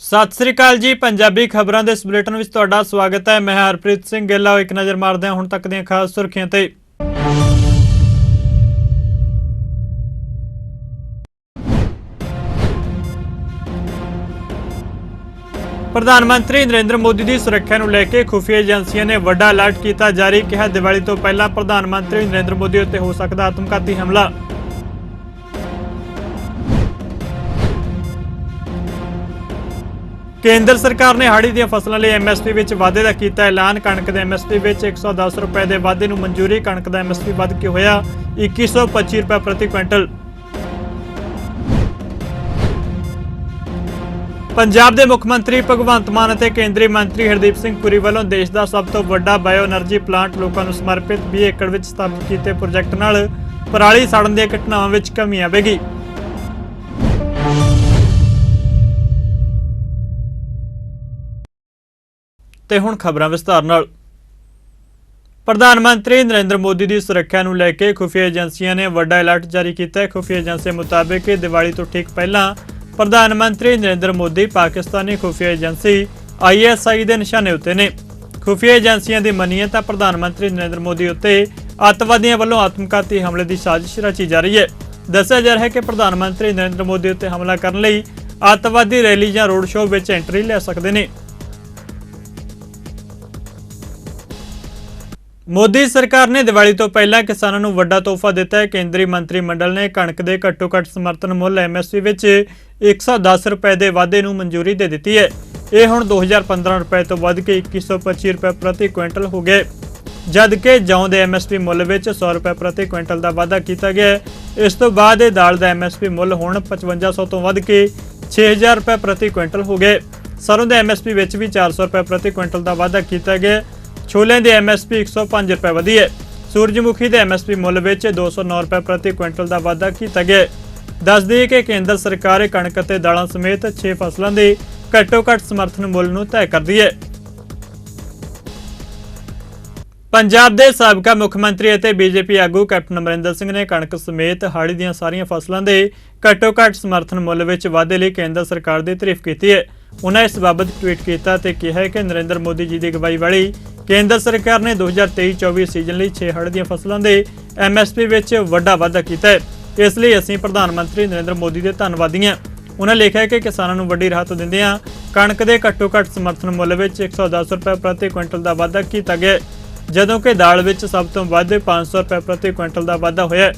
सत श्री अकाल जी। पंजाबी खबरों के इस बुलेटिन में तुहाडा स्वागत है। मैं हरप्रीत सिंह गिल। एक नज़र मारते हैं हुण तक दीआं खास सुर्खियां ते। प्रधानमंत्री नरेंद्र मोदी की सुरक्षा को लेकर खुफिया एजेंसियों ने वड्डा अलर्ट किया जारी। कहा दिवाली तो पहला प्रधानमंत्री नरेंद्र मोदी उत्ते हो सकता आत्मघाती हमला। केंद्र सरकार ने हाड़ी दी फसलों लिए MSP विच वाधे का किया ऐलान। कणक के MSP विच 110 रुपए के वाधे नूं मंजूरी। कणक का MSP वध के होया 2125 रुपए प्रति क्विंटल। पंजाब के मुख्यमंत्री भगवंत मान और केंद्रीय मंत्री हरदीप सिंह पुरी वालों देश का सब तो बड़ा बायो एनर्जी प्लांट लोगों को समर्पित 20 एकड़ में स्थापित किए प्रोजेक्ट नाल पराली साड़न दी घटनावां विच कमी आवेगी। ते हुण खबरां विस्तार नाल। प्रधानमंत्री नरेंद्र मोदी की सुरक्षा को लेकर खुफिया एजेंसियों ने वड्डा अलर्ट जारी किया है। खुफिया एजेंसी मुताबिक दिवाली तो ठीक पहला प्रधानमंत्री नरेंद्र मोदी पाकिस्तानी खुफिया एजेंसी ISI के निशाने उत्ते ने। खुफिया एजेंसियों की मनीए तो प्रधानमंत्री नरेंद्र मोदी उत्ते अतवादियों वालों आत्मघाती हमले की साजिश रची जा रही है। दस्सिया जा रहा है कि प्रधानमंत्री नरेंद्र मोदी उत्ते हमला करने लई अतवादी रैली या रोड शो में एंट्री ले सकते हैं। मोदी सरकार ने दिवाली तो पहला किसानों को वड्डा तोहफा दिता है। केंद्रीय मंत्रिमंडल ने कणक के घट्टो घट्ट समर्थन मुल MSP विच 110 रुपए के वाधे नूं मंजूरी दे दी है। यह हुण 2015 रुपए तो वध के 2125 रुपए प्रति क्विंटल हो गए, जबकि जौ के MSP मुल विच 100 रुपए प्रति क्विंटल का वाधा किया गया है। इस तो बाद दाल का MSP मुल हुण 5500 तो वध के 6000 रुपए प्रति क्विंटल हो गए। सरों के MSP विच भी 400 रुपए प्रति क्विंटल का वाधा किया गया। छोले के MSP 105 रुपए वधी है। सूरजमुखी के MSP मुल विच 209 रुपए प्रति क्विंटल का वाधा किया गया। दस दिए कि केंद्र सरकार कणक ते दालों समेत 6 फसलों के घट्टो घट्ट समर्थन मुल नूं तय कर दी है। पंजाब के साबका मुख्यमंत्री और BJP आगू कैप्टन अमरिंदर सिंह ने कणक समेत हाड़ी दी सारियां फसलों के घट्टो घट्ट समर्थन मुल विच वाधे लई केंद्र सरकार की तारीफ की है। उन्होंने इस बाबत ट्वीट किया तो कहा कि नरेंद्र मोदी जी की अगवाई वाली केंद्र सरकार ने 2023-24 सीजन लिए 6 हड़ दी फसलों के MSP विच वड्डा वाधा किया है। इसलिए असीं प्रधानमंत्री नरेंद्र मोदी के धन्नवादी हैं। उन्होंने लिखा कि किसानों को वड्डी राहत दिंदिआं कणक के घट्टो घट्ट समर्थन मुल विच 110 रुपए प्रति क्विंटल का वाधा किया गया, जदों कि दाल विच सब तो वध 500 रुपए प्रति क्विंटल का वाधा होया।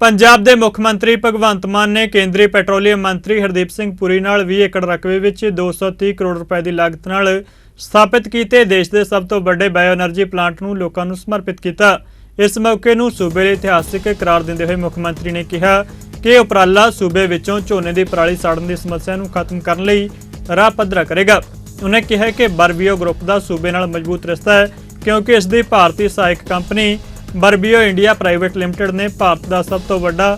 पंजाब के मुख्यमंत्री भगवंत मान ने केंद्रीय पेट्रोलियम मंत्री हरदीप सिंह पुरी नाल 20 एकड़ रकबे विच 230 करोड़ रुपए की लागत नाल स्थापित किए देश के सब तो बड़े बायो एनर्जी प्लांट नूं लोकां नूं समर्पित किया। इस मौके नूं सूबे लई इतिहासिक करार दिंदे हुए मुख्यमंत्री ने कहा कि उपराला सूबे विचों झोने की पराली साड़न की समस्या नूं खत्म करने लई राह पद्धरा करेगा। उन्होंने कहा कि बरबीओ ग्रुप का सूबे नाल मजबूत रिश्ता है, क्योंकि इसकी भारतीय सहायक कंपनी बरबीओ इंडिया प्राइवेट लिमिटेड ने भारत का सब तो बड़ा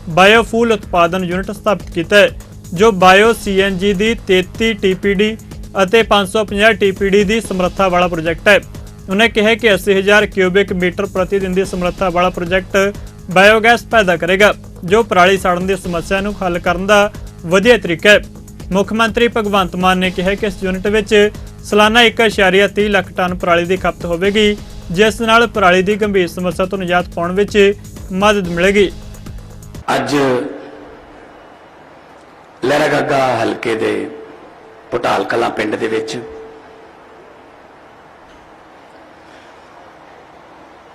बायोफूल उत्पादन यूनिट स्थापित किया है, जो बायो CNG की 33 TPD और 550 TPD की समर्था वाला प्रोजेक्ट है। उन्होंने कहा कि 80,000 क्यूबिक मीटर प्रतिदिन की समर्था वाला प्रोजेक्ट बायोगैस पैदा करेगा, जो पराली साड़न की समस्या को हल करने का वधिया तरीका है। मुख्यमंत्री भगवंत मान ने कहा कि इस यूनिट में सालाना 1.30 लाख टन पराली की खपत होगी, जिस नाल पराली की गंभीर समस्या तो निजात पाउण विच मदद मिलेगी। अज लहरागागा हलके दे भुटाल कलां पिंड दे विच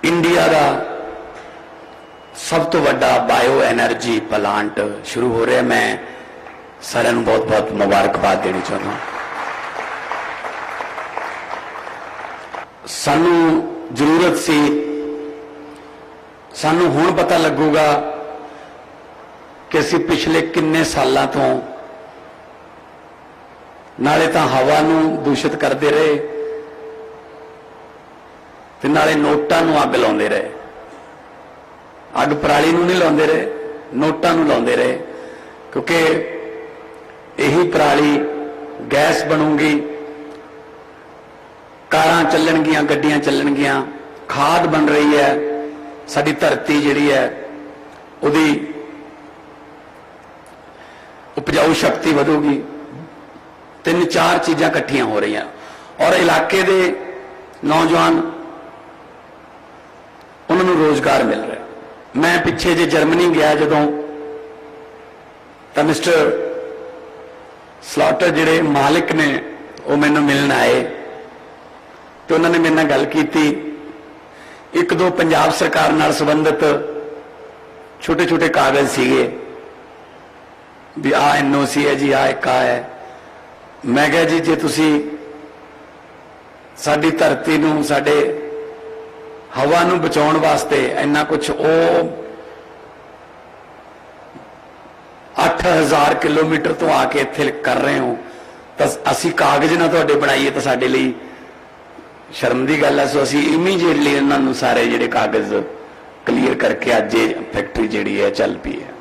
इंडिया का सब तो वड्डा बायो एनर्जी प्लांट शुरू हो रहा है। मैं सारिਆਂ ਨੂੰ बहुत बहुत मुबारकबाद देनी चाहता। सानू जरूरत सी, सानू हुण पता लगूगा कि असीं पिछले किन्ने सालां तो नाले तां हवा नूं दूषित करते रहे ते नाले नोटां नूं अग लाउंदे रहे। अग पराली नूं नहीं लाउंदे रहे, नोटां नूं लाउंदे रहे, क्योंकि यही पराली गैस बनूगी, कारां चलणगियां, गड्डियां चलणगियां, खाद बन रही है। साडी धरती जिहड़ी है उहदी ਉਪਜਾਊ ਸ਼ਕਤੀ ਵਧੂਗੀ। ਤਿੰਨ ਚਾਰ ਚੀਜ਼ਾਂ ਇਕੱਠੀਆਂ ਹੋ ਰਹੀਆਂ ਔਰ ਇਲਾਕੇ ਦੇ ਨੌਜਵਾਨ ਉਹਨਾਂ ਨੂੰ ਰੋਜ਼ਗਾਰ ਮਿਲ ਰਿਹਾ। ਮੈਂ ਪਿੱਛੇ ਜੇ ਜਰਮਨੀ ਗਿਆ ਜਦੋਂ ਤਾਂ ਮਿਸਟਰ ਸਲਾਟਰ ਜਿਹੜੇ ਮਾਲਿਕ ਨੇ ਉਹ ਮੈਨੂੰ ਮਿਲਣ ਆਏ ਤੇ ਉਹਨਾਂ ਨੇ ਮੇਰੇ ਨਾਲ ਗੱਲ ਕੀਤੀ। ਇੱਕ ਦੋ ਪੰਜਾਬ ਸਰਕਾਰ ਨਾਲ ਸੰਬੰਧਿਤ ਛੋਟੇ ਛੋਟੇ ਕਾਗਜ਼ ਸੀਗੇ ਵੀ ਆ NOC ਹੈ ਜੀ, ਆ ਇੱਕ ਆ ਹੈ। ਮੈਂ ਕਿਹਾ ਜੀ ਜੇ ਤੁਸੀਂ ਸਾਡੀ ਧਰਤੀ ਨੂੰ ਸਾਡੇ ਹਵਾ ਨੂੰ ਬਚਾਉਣ ਵਾਸਤੇ ਇੰਨਾ ਕੁਝ ਉਹ 8000 ਕਿਲੋਮੀਟਰ ਤੋਂ ਆ ਕੇ ਇੱਥੇ ਕਰ ਰਹੇ ਹੋ ਤਾਂ ਅਸੀਂ ਕਾਗਜ਼ ਨਾ ਤੁਹਾਡੇ ਬਣਾਈਏ ਤਾਂ ਸਾਡੇ ਲਈ ਸ਼ਰਮ ਦੀ ਗੱਲ ਹੈ। ਸੋ ਅਸੀਂ ਇਮੀਡੀਏਟਲੀ ਇਹਨਾਂ ਨੂੰ ਸਾਰੇ ਜਿਹੜੇ ਕਾਗਜ਼ ਕਲੀਅਰ ਕਰਕੇ ਅੱਜ ਇਹ ਫੈਕਟਰੀ ਜਿਹੜੀ ਹੈ ਚੱਲ ਪਈ ਹੈ।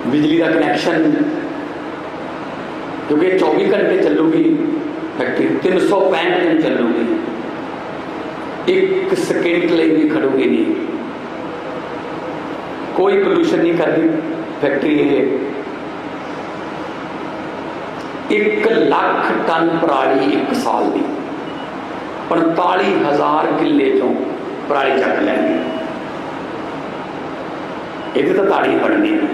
ਬਿਜਲੀ ਦਾ ਕਨੈਕਸ਼ਨ ਕਿਉਂਕਿ 24 ਘੰਟੇ ਚੱਲੂਗੀ फैक्ट्री, 365 दिन चलूगी, एक सेकेंड लिए भी खड़ोगी नहीं, कोई पोल्यूशन नहीं करती फैक्ट्री। ये 1 लाख टन पराली एक साल की 45,000 किले चों पराली चक लैंदी। ये तो ताड़ी बननी है।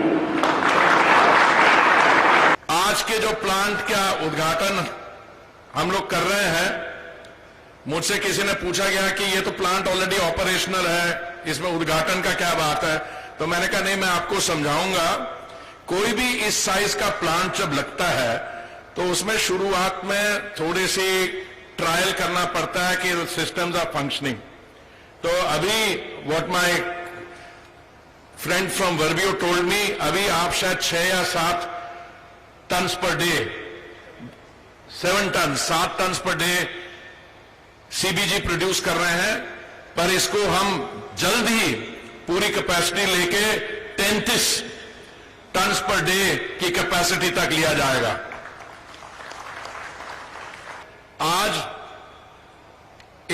आज के जो प्लांट का उद्घाटन हम लोग कर रहे हैं, मुझसे किसी ने पूछा गया कि ये तो प्लांट ऑलरेडी ऑपरेशनल है, इसमें उद्घाटन का क्या बात है। तो मैंने कहा नहीं, मैं आपको समझाऊंगा। कोई भी इस साइज का प्लांट जब लगता है तो उसमें शुरुआत में थोड़ी सी ट्रायल करना पड़ता है कि सिस्टम्स आर फंक्शनिंग। तो अभी what my friend from Verbio told me, अभी आप शायद 6 या 7 tons per day 7 tons per day CBG produce कर रहे हैं, पर इसको हम जल्द ही पूरी कैपेसिटी लेके 33 टन्स पर डे की कैपेसिटी तक लिया जाएगा। आज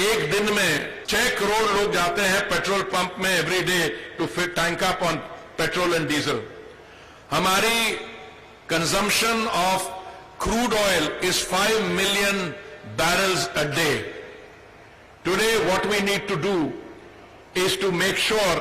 एक दिन में 6 करोड़ लोग जाते हैं पेट्रोल पंप में every day to fit tank up on petrol and diesel. हमारी consumption of crude oil is 5 million barrels a day. Today what we need to do is to make sure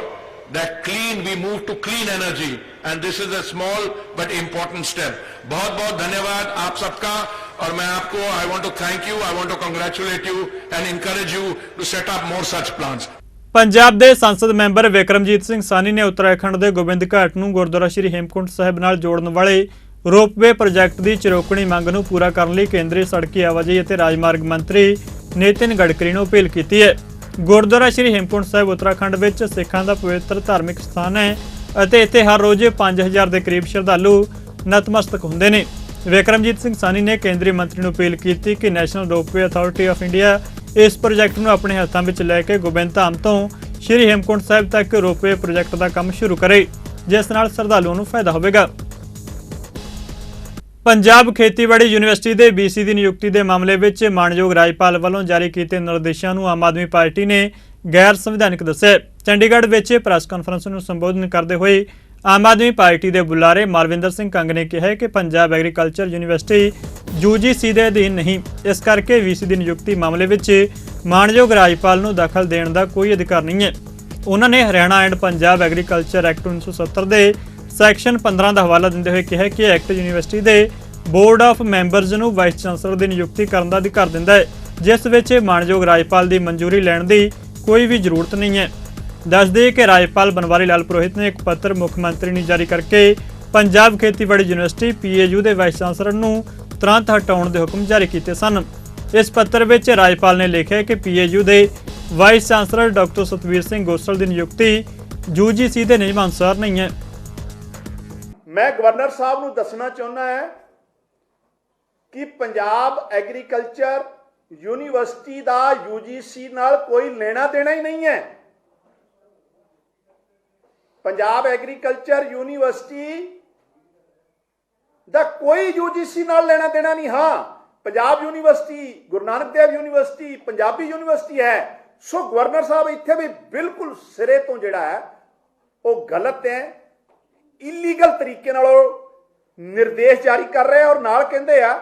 that we move to clean energy, and this is a small but important step. बहुत बहुत धन्यवाद आप सबका, और मैं आपको I want to thank you, I want to congratulate you and encourage you to set up more such plants. Punjab ਦੇ ਸੰਸਦ ਮੈਂਬਰ ਵਿਕਰਮਜੀਤ ਸਿੰਘ ਸਾਨੀ ਨੇ ਉੱਤਰਾਖੰਡ ਦੇ ਗੋਬਿੰਦ ਘਾਟ ਨੂੰ ਗੁਰਦੁਆਰਾ ਸ਼੍ਰੀ ਹੇਮਕੁੰਟ ਸਾਹਿਬ ਨਾਲ ਜੋੜਨ ਵਾਲੇ ਰੋਪਵੇ ਪ੍ਰੋਜੈਕਟ ਦੀ ਚਿਰੋਕਣੀ ਮੰਗ ਨੂੰ ਪੂਰਾ ਕਰਨ ਲਈ ਕੇਂਦਰੀ ਸੜਕੀ ਆਵਾਜਾਈ ਅਤੇ ਰਾਜਮਾਰਗ ਮੰਤਰੀ ਨਿਤਿਨ ਗਡਕਰੀ ਨੂੰ ਅਪੀਲ ਕੀਤੀ ਹੈ। ਗੁਰਦੁਆਰਾ ਸ਼੍ਰੀ ਹੇਮਕੁੰਟ ਸਾਹਿਬ ਉੱਤਰਾਖੰਡ ਵਿੱਚ ਸਿੱਖਾਂ ਦਾ ਪਵਿੱਤਰ ਧਾਰਮਿਕ ਸਥਾਨ ਹੈ ਅਤੇ ਇੱਥੇ ਹਰ ਰੋਜ਼ 5000 ਦੇ ਕਰੀਬ ਸ਼ਰਧਾਲੂ ਨਤਮਸਤਕ ਹੁੰਦੇ ਨੇ। ਵਿਕਰਮਜੀਤ ਸਿੰਘ ਸਾਨੀ ਨੇ ਕੇਂਦਰੀ ਮੰਤਰੀ ਨੂੰ ਅਪੀਲ ਕੀਤੀ ਕਿ national ropeway authority of India ਇਸ ਪ੍ਰੋਜੈਕਟ ਨੂੰ ਆਪਣੇ ਹੱਥਾਂ ਵਿੱਚ ਲੈ ਕੇ ਗੋਬਿੰਦ ਧਾਮ ਤੋਂ ਸ਼੍ਰੀ ਹੇਮਕੁੰਟ ਸਾਹਿਬ ਤੱਕ ਰੋਪਵੇ ਪ੍ਰੋਜੈਕਟ ਦਾ ਕੰਮ ਸ਼ੁਰੂ ਕਰੇ, ਜਿਸ ਨਾਲ ਸ਼ਰਧਾਲੂਆਂ ਨੂੰ ਫਾਇਦਾ ਹੋਵੇਗਾ। ਪੰਜਾਬ ਖੇਤੀਬਾੜੀ ਯੂਨੀਵਰਸਿਟੀ ਦੇ BC ਦੀ ਨਿਯੁਕਤੀ ਦੇ ਮਾਮਲੇ ਵਿੱਚ ਮਾਣਯੋਗ ਰਾਜਪਾਲ ਵੱਲੋਂ ਜਾਰੀ ਕੀਤੇ ਨਿਰਦੇਸ਼ਾਂ ਨੂੰ ਆਮ ਆਦਮੀ ਪਾਰਟੀ ਨੇ ਗੈਰ ਸੰਵਿਧਾਨਕ ਦੱਸਿਆ। ਚੰਡੀਗੜ੍ਹ ਵਿੱਚ ਪ੍ਰੈਸ ਕਾਨਫਰੰਸ ਨੂੰ ਸੰਬੋਧਨ ਕਰਦੇ ਹੋਏ ਆਮ ਆਦਮੀ ਪਾਰਟੀ ਦੇ ਬੁਲਾਰੇ ਮਾਲਵਿੰਦਰ ਸਿੰਘ ਕੰਗ ਨੇ ਕਿਹਾ ਕਿ ਪੰਜਾਬ ਐਗਰੀਕਲਚਰ ਯੂਨੀਵਰਸਿਟੀ UGC ਦੇ ਅਧੀਨ ਨਹੀਂ, ਇਸ ਕਰਕੇ VC ਦੀ ਨਿਯੁਕਤੀ ਮਾਮਲੇ ਵਿੱਚ ਮਾਣਯੋਗ ਰਾਜਪਾਲ ਨੂੰ ਦਖਲ ਦੇਣ ਦਾ ਕੋਈ ਅਧਿਕਾਰ ਨਹੀਂ ਹੈ। ਉਹਨਾਂ ਨੇ Haryana and Punjab agriculture act 1970 ਦੇ ਸੈਕਸ਼ਨ 15 ਦਾ ਹਵਾਲਾ ਦਿੰਦੇ ਹੋਏ ਕਿਹਾ ਕਿ ਐਕਟ ਯੂਨੀਵਰਸਿਟੀ ਦੇ ਬੋਰਡ ਆਫ ਮੈਂਬਰਜ਼ ਨੂੰ ਵਾਈਸ ਚਾਂਸਲਰ ਦੀ ਨਿਯੁਕਤੀ ਕਰਨ ਦਾ ਅਧਿਕਾਰ ਦਿੰਦਾ ਹੈ, ਜਿਸ ਵਿੱਚ ਮਾਣਯੋਗ ਰਾਜਪਾਲ ਦੀ ਮਨਜ਼ੂਰੀ ਲੈਣ ਦੀ ਕੋਈ ਵੀ ਜ਼ਰੂਰਤ ਨਹੀਂ ਹੈ। ਦੱਸ ਦੇਈਏ ਕਿ ਰਾਜਪਾਲ ਬਨਵਾਰੀ ਲਾਲ ਪੁਰੋਹਿਤ ਨੇ ਇੱਕ ਪੱਤਰ ਮੁੱਖ ਮੰਤਰੀ ਨੂੰ ਜਾਰੀ ਕਰਕੇ ਪੰਜਾਬ ਖੇਤੀਬਾੜੀ ਯੂਨੀਵਰਸਿਟੀ PAU ਦੇ ਵਾਈਸ ਚਾਂਸਲਰ ਨੂੰ ਤੁਰੰਤ ਹਟਾਉਣ ਦੇ ਹੁਕਮ ਜਾਰੀ ਕੀਤੇ ਸਨ। ਇਸ ਪੱਤਰ ਵਿੱਚ ਰਾਜਪਾਲ ਨੇ ਲਿਖਿਆ ਕਿ PAU ਦੇ vice chancellor doctor Satvir Singh Gosal ਦੀ ਨਿਯੁਕਤੀ UGC ਦੇ ਨਿਯਮਾਂ ਅਨੁਸਾਰ ਨਹੀਂ ਹੈ। मैं गवर्नर साहब ਨੂੰ ਦੱਸਣਾ ਚਾਹੁੰਦਾ ਹੈ ਕਿ ਪੰਜਾਬ ਐਗਰੀਕਲਚਰ ਯੂਨੀਵਰਸਿਟੀ ਦਾ UGC ਨਾਲ ਕੋਈ ਲੈਣਾ ਦੇਣਾ ਹੀ ਨਹੀਂ ਹੈ। ਪੰਜਾਬ ਐਗਰੀਕਲਚਰ ਯੂਨੀਵਰਸਿਟੀ ਦਾ ਕੋਈ UGC ਨਾਲ ਲੈਣਾ ਦੇਣਾ ਨਹੀਂ। ਹਾਂ, Punjab university, Guru Nanak Dev university Punjabi university ਹੈ। ਸੋ ਗਵਰਨਰ ਸਾਹਿਬ ਇੱਥੇ ਵੀ ਬਿਲਕੁਲ ਸਿਰੇ ਤੋਂ ਜਿਹੜਾ ਹੈ ਉਹ ਗਲਤ ਹੈ। ਇਲੀਗਲ ਤਰੀਕੇ ਨਾਲ ਉਹ ਨਿਰਦੇਸ਼ ਜਾਰੀ ਕਰ ਰਹੇ ਔਰ ਨਾਲ ਕਹਿੰਦੇ ਆ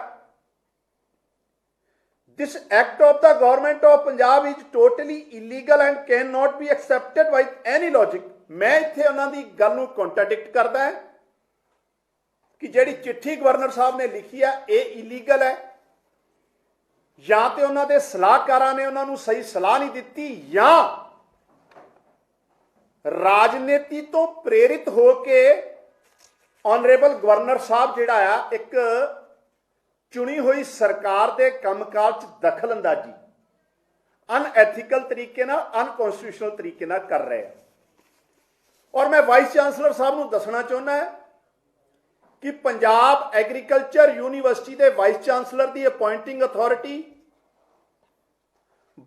this act of the government of Punjab is totally illegal and cannot be accepted by any logic। मैं इत्थे उन्हां दी गल नूं कॉन्ट्राडिक्ट करदा है कि जिहड़ी चिट्ठी गवर्नर साहब ने लिखी है ये इलीगल है, या तो उन्हां दे सलाहकारां ने उन्हां नूं सही सलाह नहीं दित्ती, या राजनीति तो प्रेरित होके ऑनरेबल गवर्नर साहब जिहड़ा आ एक चुनी हुई सरकार के कामकाज च दखल अंदाजी अनएथिकल तरीके नाल अनकॉन्स्टिट्यूशनल तरीके नाल कर रहे हैं। और मैं वाइस चांसलर साहब नूं दसना चाहुंदा है कि पंजाब एग्रीकल्चर यूनीवर्सिटी के वाइस चांसलर की appointing authority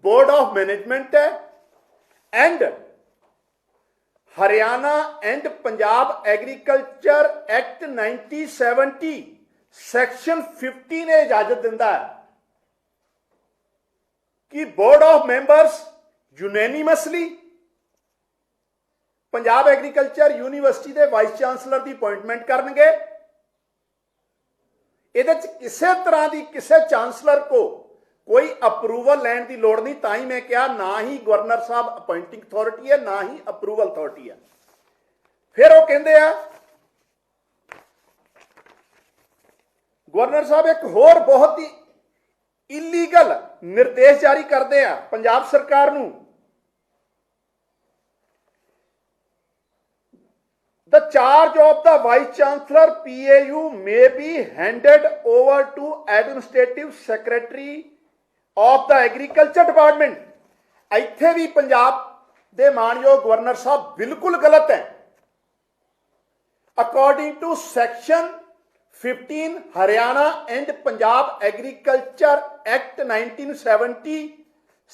board of management है and Haryana and Punjab agriculture act 1970 section 50 ने इजाजत दिंदा है कि board of members unanimously Punjab agriculture university के वाइस चांसलर की अपॉइंटमेंट करनगे। इहदे च किसी तरह की किसी चांसलर को कोई अप्रूवल लैण की लोड़ नहीं। तां ही मैं कहा ना ही गवर्नर साहब अपॉइंटिंग अथॉरिटी है ना ही अप्रूवल अथॉरिटी है। फिर वो कहते हैं गवर्नर साहब एक होर बहुत ही इलीगल निर्देश जारी करते हैं पंजाब सरकार नूं। The charge of the vice chancellor PAU may be handed over to administrative secretary of the agriculture department. इत्थे भी पंजाब दे मानयोग गवर्नर साहब बिल्कुल गलत है। According to section 15 Haryana and Punjab agriculture act 1970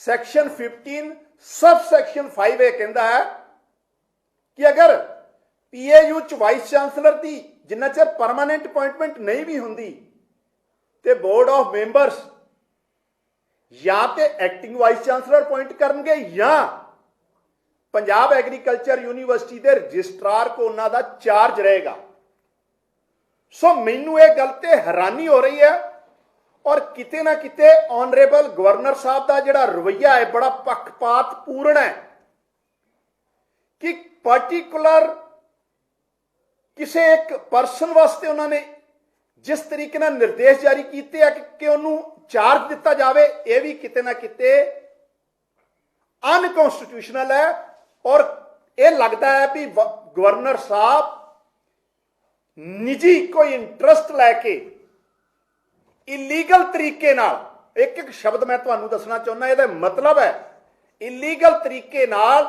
section 15 sub section 5 ये कहता है कि अगर PAU च वाइस चांसलर की जिन्ना चर परमानेंट अपॉइंटमेंट नहीं भी होंदी ते बोर्ड ऑफ मेंबर्स या ते एक्टिंग वाइस चांसलर अपॉइंट करनगे या पंजाब एग्रीकल्चर यूनीवर्सिटी के रजिस्ट्रार को उन्हां दा चार्ज रहेगा। सो मैनू ये गल ते हैरानी हो रही है और किते ना किते ऑनरेबल गवर्नर साहब का जिहड़ा रवैया है बड़ा पक्षपात पूर्ण है कि पर्टिकुलर किसी एक परसन वास्ते उन्होंने जिस तरीके नाल निर्देश जारी किए हैं कि उन्होंने चार्ज दिता जाए, यह भी किते ना किते अनकॉन्स्टिट्यूशनल है। और यह लगता है भी गवर्नर साहब निजी कोई इंटरस्ट लैके इलीगल तरीके नाल एक एक शब्द मैं तुहानू दसना चाहुंदा, इहदा मतलब है इलीगल तरीके नाल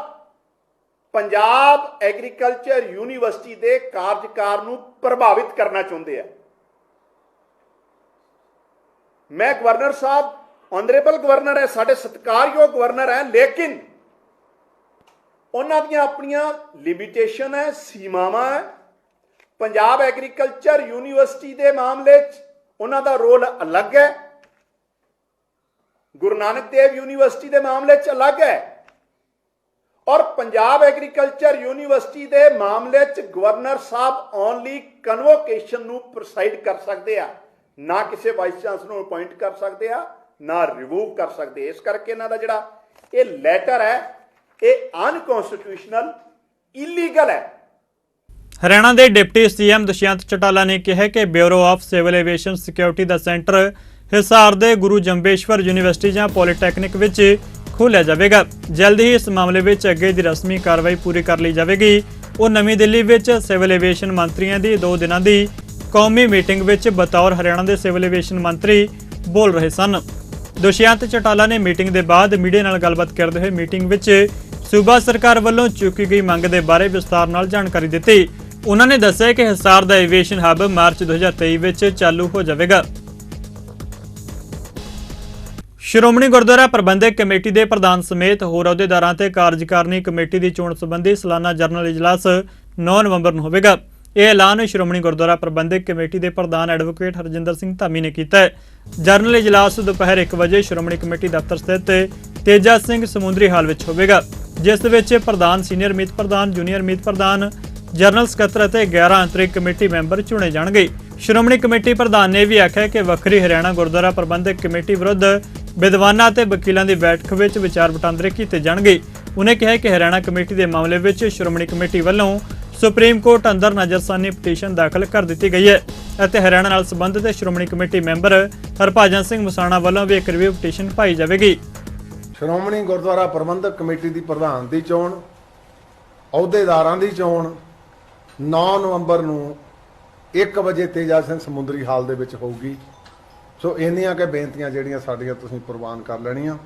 पंजाब एग्रीकल्चर यूनीवर्सिटी के कार्यकार नूं प्रभावित करना चाहुंदे हैं। मैं गवर्नर साहब ऑनरेबल गवर्नर है, साडे सत्कारयोग गवर्नर है, लेकिन उन्हां दीयां अपणियां लिमिटेशन है, सीमावां है। पंजाब एग्रीकल्चर यूनीवर्सिटी के मामले उन्हां दा रोल अलग है, गुरु नानक देव यूनीवर्सिटी के मामले अलग है, और पंजाब एग्रीकल्चर यूनीवर्सिटी के मामले गवर्नर साहब ओनली कन्वोकेशन नूं प्रोसाइड कर सकते हैं, ना किसी वाइस चांसलर नूं अपॉइंट कर सकते हैं, ना रिमूव कर सकते। इस करके इन्हां दा जिहड़ा ये लैटर है ये अनकॉन्स्टिट्यूशनल इलीगल है। हरियाणा के डिप्टी CM दुष्यंत चौटाला ने कहा कि bureau of civil aviation security का सेंटर हिसार के गुरु जंबेश्वर यूनीवर्सिटी या पॉलीटैक्निक विच खोलिया जाएगा। जल्द ही इस मामले में अगे की रस्मी कार्रवाई पूरी कर ली जाएगी। वो नवी दिल्ली में सिविल एविएशन मंत्रियों की 2 दिनों की कौमी मीटिंग में बतौर हरियाणा के सिविल एविएशन मंत्री बोल रहे सन। दुष्यंत चौटाला ने मीटिंग के बाद मीडिया नाल गलबात करते हुए मीटिंग में सूबा सरकार वालों चुकी गई मंग के बारे विस्तार नाल जानकारी दी। उन्होंने दस्सिया कि हिसार का एविएशन हब मार्च 2023 में चालू हो जाएगा। श्रोमणी गुरुद्वारा प्रबंधक कमेटी के प्रधान समेत होर अहुदेदारां ते कार्यकारिणी कमेटी की चोण संबंधी सालाना जनरल इजलास 9 नवंबर को होगा। यह ऐलान श्रोमणी गुरुद्वारा प्रबंधक कमेटी के प्रधान एडवोकेट हरजिंदर सिंह धामी ने किया है। जनरल इजलास दोपहर 1 बजे श्रोमणी कमेटी दफ्तर स्थित तेजा सिंह समुद्री हाल में होगा, जिस विच प्रधान, सीनियर मीत प्रधान, जूनियर मीत प्रधान, ਜਨਰਲ ਸਕੱਤਰ ਅਤੇ 11 ਅੰਤਰਿਕ ਕਮੇਟੀ ਮੈਂਬਰ ਚੁਣੇ ਜਾਣਗੇ। ਸ਼੍ਰੋਮਣੀ ਕਮੇਟੀ ਪ੍ਰਧਾਨ ਨੇ ਵੀ ਆਖਿਆ ਕਿ ਵੱਖਰੀ ਹਰਿਆਣਾ ਗੁਰਦੁਆਰਾ ਪ੍ਰਬੰਧਕ ਕਮੇਟੀ ਵਿਰੁੱਧ ਵਿਦਵਾਨਾਂ ਅਤੇ ਵਕੀਲਾਂ ਦੀ ਬੈਠਕ ਵਿੱਚ ਵਿਚਾਰ ਵਟਾਂਦਰੇ ਕੀਤੇ ਜਾਣਗੇ। ਉਹਨੇ ਕਿਹਾ ਕਿ ਹਰਿਆਣਾ ਕਮੇਟੀ ਦੇ ਮਾਮਲੇ ਵਿੱਚ ਸ਼੍ਰੋਮਣੀ ਕਮੇਟੀ ਵੱਲੋਂ ਸੁਪਰੀਮ ਕੋਰਟ ਅੰਦਰ ਨਜ਼ਰਸਾਨੀ ਪਟੀਸ਼ਨ ਦਾਖਲ ਕਰ ਦਿੱਤੀ ਗਈ ਹੈ ਅਤੇ ਹਰਿਆਣਾ ਨਾਲ ਸੰਬੰਧਿਤ ਸ਼੍ਰੋਮਣੀ ਕਮੇਟੀ ਮੈਂਬਰ ਹਰਭਜਨ ਸਿੰਘ ਮਸਾਣਾ ਵੱਲੋਂ ਵੀ ਇੱਕ ਰਿਵਿਊ ਪਟੀਸ਼ਨ ਪਾਈ ਜਾਵੇਗੀ। ਸ਼੍ਰੋਮਣੀ ਗੁਰਦੁਆਰਾ ਪ੍ਰਬੰਧਕ ਕਮੇਟੀ ਦੀ ਪ੍ਰਧਾਨ ਦੀ ਚੋਣ, ਅਹੁਦੇਦਾਰਾਂ ਦੀ ਚੋਣ 9 ਨਵੰਬਰ ਨੂੰ 1 ਵਜੇ ਤੇਜਾ ਸਿੰਘ ਸਮੁੰਦਰੀ ਹਾਲ ਦੇ ਵਿੱਚ ਹੋਊਗੀ। ਸੋ ਇੰਨੀਆਂ ਕਿ ਬੇਨਤੀਆਂ ਜਿਹੜੀਆਂ ਸਾਡੀਆਂ ਤੁਸੀਂ ਪ੍ਰਵਾਨ ਕਰ ਲੈਣੀਆਂ।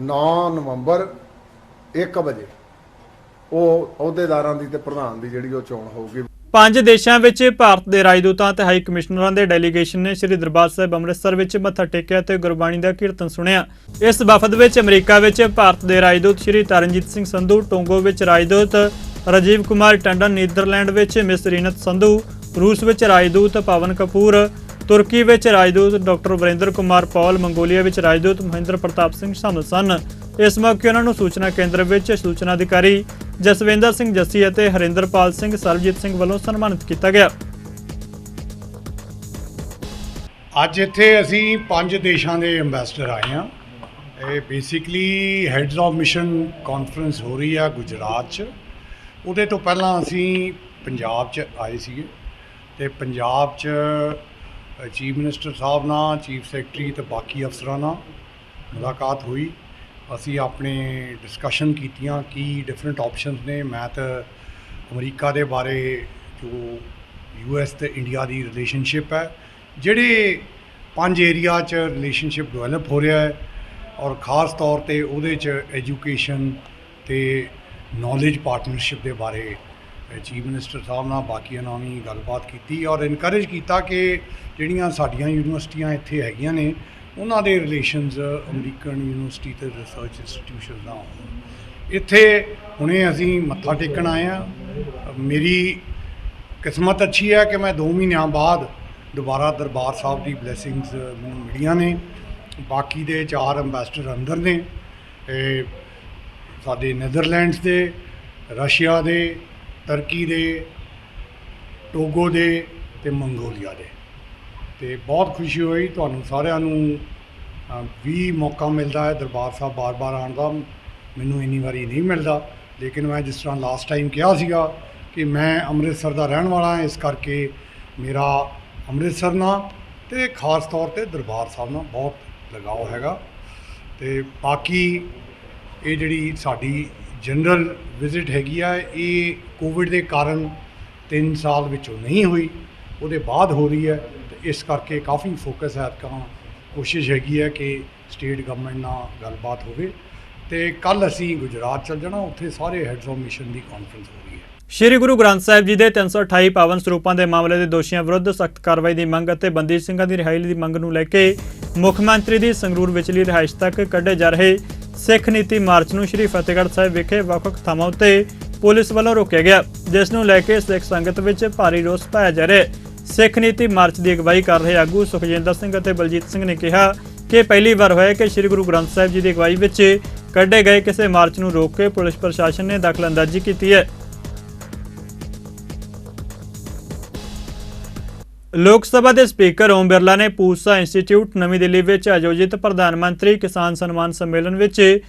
9 ਨਵੰਬਰ 1 ਵਜੇ ਉਹ ਅਹੁਦੇਦਾਰਾਂ ਦੀ ਤੇ ਪ੍ਰਧਾਨ ਦੀ ਜਿਹੜੀ ਉਹ ਚੋਣ ਹੋਊਗੀ। 5 ਦੇਸ਼ਾਂ ਵਿੱਚ ਭਾਰਤ ਦੇ ਰਾਜਦੂਤਾਂ ਤੇ ਹਾਈ ਕਮਿਸ਼ਨਰਾਂ ਦੇ ਡੈਲੀਗੇਸ਼ਨ ਨੇ ਸ੍ਰੀ ਦਰਬਾਰ ਸਾਹਿਬ ਅੰਮ੍ਰਿਤਸਰ ਵਿੱਚ ਮੱਥਾ ਟੇਕਿਆ ਤੇ ਗੁਰਬਾਣੀ ਦਾ ਕੀਰਤਨ ਸੁਣਿਆ। ਇਸ ਵਫਦ ਵਿੱਚ ਅਮਰੀਕਾ ਵਿੱਚ ਭਾਰਤ ਦੇ ਰਾਜਦੂਤ ਸ੍ਰੀ ਤਰਨਜੀਤ ਸਿੰਘ ਸੰਧੂ, ਟੋਂਗੋ ਵਿੱਚ ਰਾਜਦੂਤ ਰਾਜੀਵ ਕੁਮਾਰ ਟੰਡਨ, ਨੀਦਰਲੈਂਡ ਵਿੱਚ ਮਿਸ ਰੀਨਤ ਸੰਧੂ, ਰੂਸ ਵਿੱਚ ਰਾਜਦੂਤ ਪਵਨ ਕਪੂਰ, ਤੁਰਕੀ ਵਿੱਚ ਰਾਜਦੂਤ ਡਾਕਟਰ ਵਰਿੰਦਰ ਕੁਮਾਰ ਪੌਲ, ਮੰਗੋਲੀਆ ਵਿੱਚ ਰਾਜਦੂਤ ਮਹਿੰਦਰ ਪ੍ਰਤਾਪ ਸਿੰਘ ਸ਼ਾਮਲ ਸਨ। ਇਸ ਮੌਕੇ ਉਹਨਾਂ ਨੂੰ ਸੂਚਨਾ ਕੇਂਦਰ ਵਿੱਚ ਸੂਚਨਾ ਅਧਿਕਾਰੀ ਜਸਵਿੰਦਰ ਸਿੰਘ ਜੱਸੀ ਅਤੇ ਹਰਿੰਦਰਪਾਲ ਸਿੰਘ ਸਰਬਜੀਤ ਸਿੰਘ ਵੱਲੋਂ ਸਨਮਾਨਿਤ ਕੀਤਾ ਗਿਆ। ਅੱਜ ਇੱਥੇ ਅਸੀਂ 5 ਦੇਸ਼ਾਂ ਦੇ ਐਂਬੈਸਡਰ ਆਏ ਹਾਂ। ਇਹ basically heads of mission conference ਹੋ ਰਹੀ ਆ ਗੁਜਰਾਤ 'ਚ। ਉਹਦੇ ਤੋਂ ਪਹਿਲਾਂ ਅਸੀਂ ਪੰਜਾਬ 'ਚ ਆਏ ਸੀਗੇ ਤੇ ਪੰਜਾਬ 'ਚ ਚੀਫ ਮਿਨਿਸਟਰ ਸਾਹਿਬ ਨਾਲ, ਚੀਫ ਸੈਕਟਰੀ ਤੇ ਬਾਕੀ ਅਫਸਰਾਂ ਨਾਲ ਮੁਲਾਕਾਤ ਹੋਈ। ਅਸੀਂ ਆਪਣੇ ਡਿਸਕਸ਼ਨ ਕੀਤੀਆਂ ਕੀ ਡਿਫਰੈਂਟ ਆਪਸ਼ਨਸ ਨੇ। ਮੈਂ ਤਾਂ ਅਮਰੀਕਾ ਦੇ ਬਾਰੇ ਜੋ US ਤੇ ਇੰਡੀਆ ਦੀ ਰਿਲੇਸ਼ਨਸ਼ਿਪ ਹੈ, ਜਿਹੜੇ 5 ਏਰੀਆ 'ਚ ਰਿਲੇਸ਼ਨਸ਼ਿਪ ਡਿਵੈਲਪ ਹੋ ਰਿਹਾ ਹੈ ਔਰ ਖ਼ਾਸ ਤੌਰ ਤੇ ਉਹਦੇ 'ਚ ਐਜੂਕੇਸ਼ਨ ਤੇ ਨੌਲੇਜ ਪਾਰਟਨਰਸ਼ਿਪ ਦੇ ਬਾਰੇ ਚੀਫ ਮਿਨਿਸਟਰ ਸਾਹਿਬ ਨਾਲ ਬਾਕੀਆਂ ਨਾਲ ਵੀ ਗੱਲਬਾਤ ਕੀਤੀ ਔਰ ਇਨਕਰੇਜ ਕੀਤਾ ਕਿ ਜਿਹੜੀਆਂ ਸਾਡੀਆਂ ਯੂਨੀਵਰਸਿਟੀਆਂ ਇੱਥੇ ਹੈਗੀਆਂ ਨੇ ਉਹਨਾਂ ਦੇ ਰਿਲੇਸ਼ਨਸ ਅਮਰੀਕਨ ਯੂਨੀਵਰਸਿਟੀ ਤੇ ਰਿਸਰਚ ਇੰਸਟੀਟਿਊਸ਼ਨ ਨਾਲ ਹੋਣ। ਇੱਥੇ ਹੁਣੇ ਅਸੀਂ ਮੱਥਾ ਟੇਕਣ ਆਏ ਹਾਂ। ਮੇਰੀ ਕਿਸਮਤ ਅੱਛੀ ਹੈ ਕਿ ਮੈਂ 2 ਮਹੀਨਿਆਂ ਬਾਅਦ ਦੁਬਾਰਾ ਦਰਬਾਰ ਸਾਹਿਬ ਦੀ ਬਲੇਸਿੰਗਸ ਮੈਨੂੰ ਮਿਲੀਆਂ ਨੇ। ਬਾਕੀ ਦੇ 4 ਐਂਬੈਸਡਰ ਅੰਦਰ ਨੇ, ਸਾਡੇ ਨੈਦਰਲੈਂਡਸ ਦੇ, ਰਸ਼ੀਆ ਦੇ, ਤੁਰਕੀ ਦੇ, ਟੋਗੋ ਦੇ ਤੇ ਮੰਗੋਲੀਆ ਦੇ। ਤੇ ਬਹੁਤ ਖੁਸ਼ੀ ਹੋਈ ਤੁਹਾਨੂੰ ਸਾਰਿਆਂ ਨੂੰ ਵੀ ਮੌਕਾ ਮਿਲਦਾ ਹੈ ਦਰਬਾਰ ਸਾਹਿਬ ਬਾਰ-ਬਾਰ ਆਉਣ ਦਾ। ਮੈਨੂੰ ਇੰਨੀ ਵਾਰੀ ਨਹੀਂ ਮਿਲਦਾ, ਲੇਕਿਨ ਮੈਂ ਜਿਸ ਤਰ੍ਹਾਂ ਲਾਸਟ ਟਾਈਮ ਕਿਹਾ ਸੀਗਾ ਕਿ ਮੈਂ ਅੰਮ੍ਰਿਤਸਰ ਦਾ ਰਹਿਣ ਵਾਲਾ ਹਾਂ, ਇਸ ਕਰਕੇ ਮੇਰਾ ਅੰਮ੍ਰਿਤਸਰ ਨਾਲ ਤੇ ਖਾਸ ਤੌਰ ਤੇ ਦਰਬਾਰ ਸਾਹਿਬ ਨਾਲ ਬਹੁਤ ਲਗਾਓ ਹੈਗਾ। ਤੇ ਬਾਕੀ ਇਹ ਜਿਹੜੀ ਸਾਡੀ ਜਨਰਲ ਵਿਜ਼ਿਟ ਹੈਗੀ ਆ, ਇਹ ਕੋਵਿਡ ਦੇ ਕਾਰਨ 3 ਸਾਲ ਵਿੱਚੋਂ ਨਹੀਂ ਹੋਈ, ਉਹਦੇ ਬਾਅਦ ਹੋ ਰਹੀ ਹੈ। ਤੇ ਇਸ ਕਰਕੇ ਕਾਫੀ ਫੋਕਸ ਹੈ, ਕੋਸ਼ਿਸ਼ ਹੈਗੀ ਹੈ ਕਿ ਸਟੇਟ ਗਵਰਨਮੈਂਟ ਨਾਲ ਗੱਲਬਾਤ ਹੋਵੇ। ਤੇ ਕੱਲ ਅਸੀਂ ਗੁਜਰਾਤ ਚੱਲ ਜਾਣਾ, ਉੱਥੇ ਸਾਰੇ heads of mission the conference ਹੋ ਰਹੀ ਹੈ। ਸ਼੍ਰੀ ਗੁਰੂ ਗ੍ਰੰਥ ਸਾਹਿਬ ਜੀ ਦੇ 328 ਪਾਵਨ ਸਰੂਪਾਂ ਦੇ ਮਾਮਲੇ ਦੇ ਦੋਸ਼ੀਆਂ ਵਿਰੁੱਧ ਸਖਤ ਕਾਰਵਾਈ ਦੀ ਮੰਗ ਅਤੇ ਬੰਦੀ ਸਿੰਘਾਂ ਦੀ ਰਿਹਾਈ ਦੀ ਮੰਗ ਨੂੰ ਲੈ ਕੇ ਮੁੱਖ ਮੰਤਰੀ ਦੀ ਸੰਗਰੂਰ ਵਿਚਲੀ ਰਿਹਾਇਸ਼ ਤੱਕ ਕੱਢੇ ਜਾ ਰਹੇ ਸਿੱਖ ਨੀਤੀ ਮਾਰਚ ਨੂੰ ਸ਼੍ਰੀ ਫਤਿਹਗੜ੍ਹ ਸਾਹਿਬ ਵਿਖੇ ਵੱਖ-ਵੱਖ ਥਾਵਾਂ ਉੱਤੇ ਪੁਲਿਸ ਵੱਲੋਂ ਰੋਕਿਆ ਗਿਆ, ਜਿਸ ਨੂੰ ਲੈ ਕੇ ਸਿੱਖ ਸੰਗਤ ਵਿੱਚ ਭਾਰੀ ਰੋਸ ਪਾਇਆ ਜਾ ਰਿਹਾ ਹੈ। ਸਿੱਖ ਨੀਤੀ ਮਾਰਚ ਦੀ ਅਗਵਾਈ ਕਰ ਰਹੇ ਆਗੂ ਸੁਖਜਿੰਦਰ ਸਿੰਘ ਅਤੇ ਬਲਜੀਤ ਸਿੰਘ ਨੇ ਕਿਹਾ ਕਿ ਪਹਿਲੀ ਵਾਰ ਹੋਇਆ ਕਿ ਸ਼੍ਰੀ ਗੁਰੂ ਗ੍ਰੰਥ ਸਾਹਿਬ ਜੀ ਦੀ ਅਗਵਾਈ ਵਿੱਚ ਕੱਢੇ ਗਏ ਕਿਸੇ ਮਾਰਚ ਨੂੰ ਰੋਕ ਕੇ ਪੁਲਿਸ ਪ੍ਰਸ਼ਾਸਨ ਨੇ ਦਖਲਅੰਦਾਜ਼ੀ ਕੀਤੀ ਹੈ। ਲੋਕ ਸਭਾ ਦੇ ਸਪੀਕਰ ਓਮ ਬਿਰਲਾ ਨੇ ਪੂਸਾ ਇੰਸਟੀਚਿਊਟ ਨਵੀਂ ਦਿੱਲੀ ਵਿੱਚ ਆਯੋਜਿਤ ਪ੍ਰਧਾਨ ਮੰਤਰੀ ਕਿਸਾਨ ਸਨਮਾਨ ਸੰਮੇਲਨ ਵਿੱਚ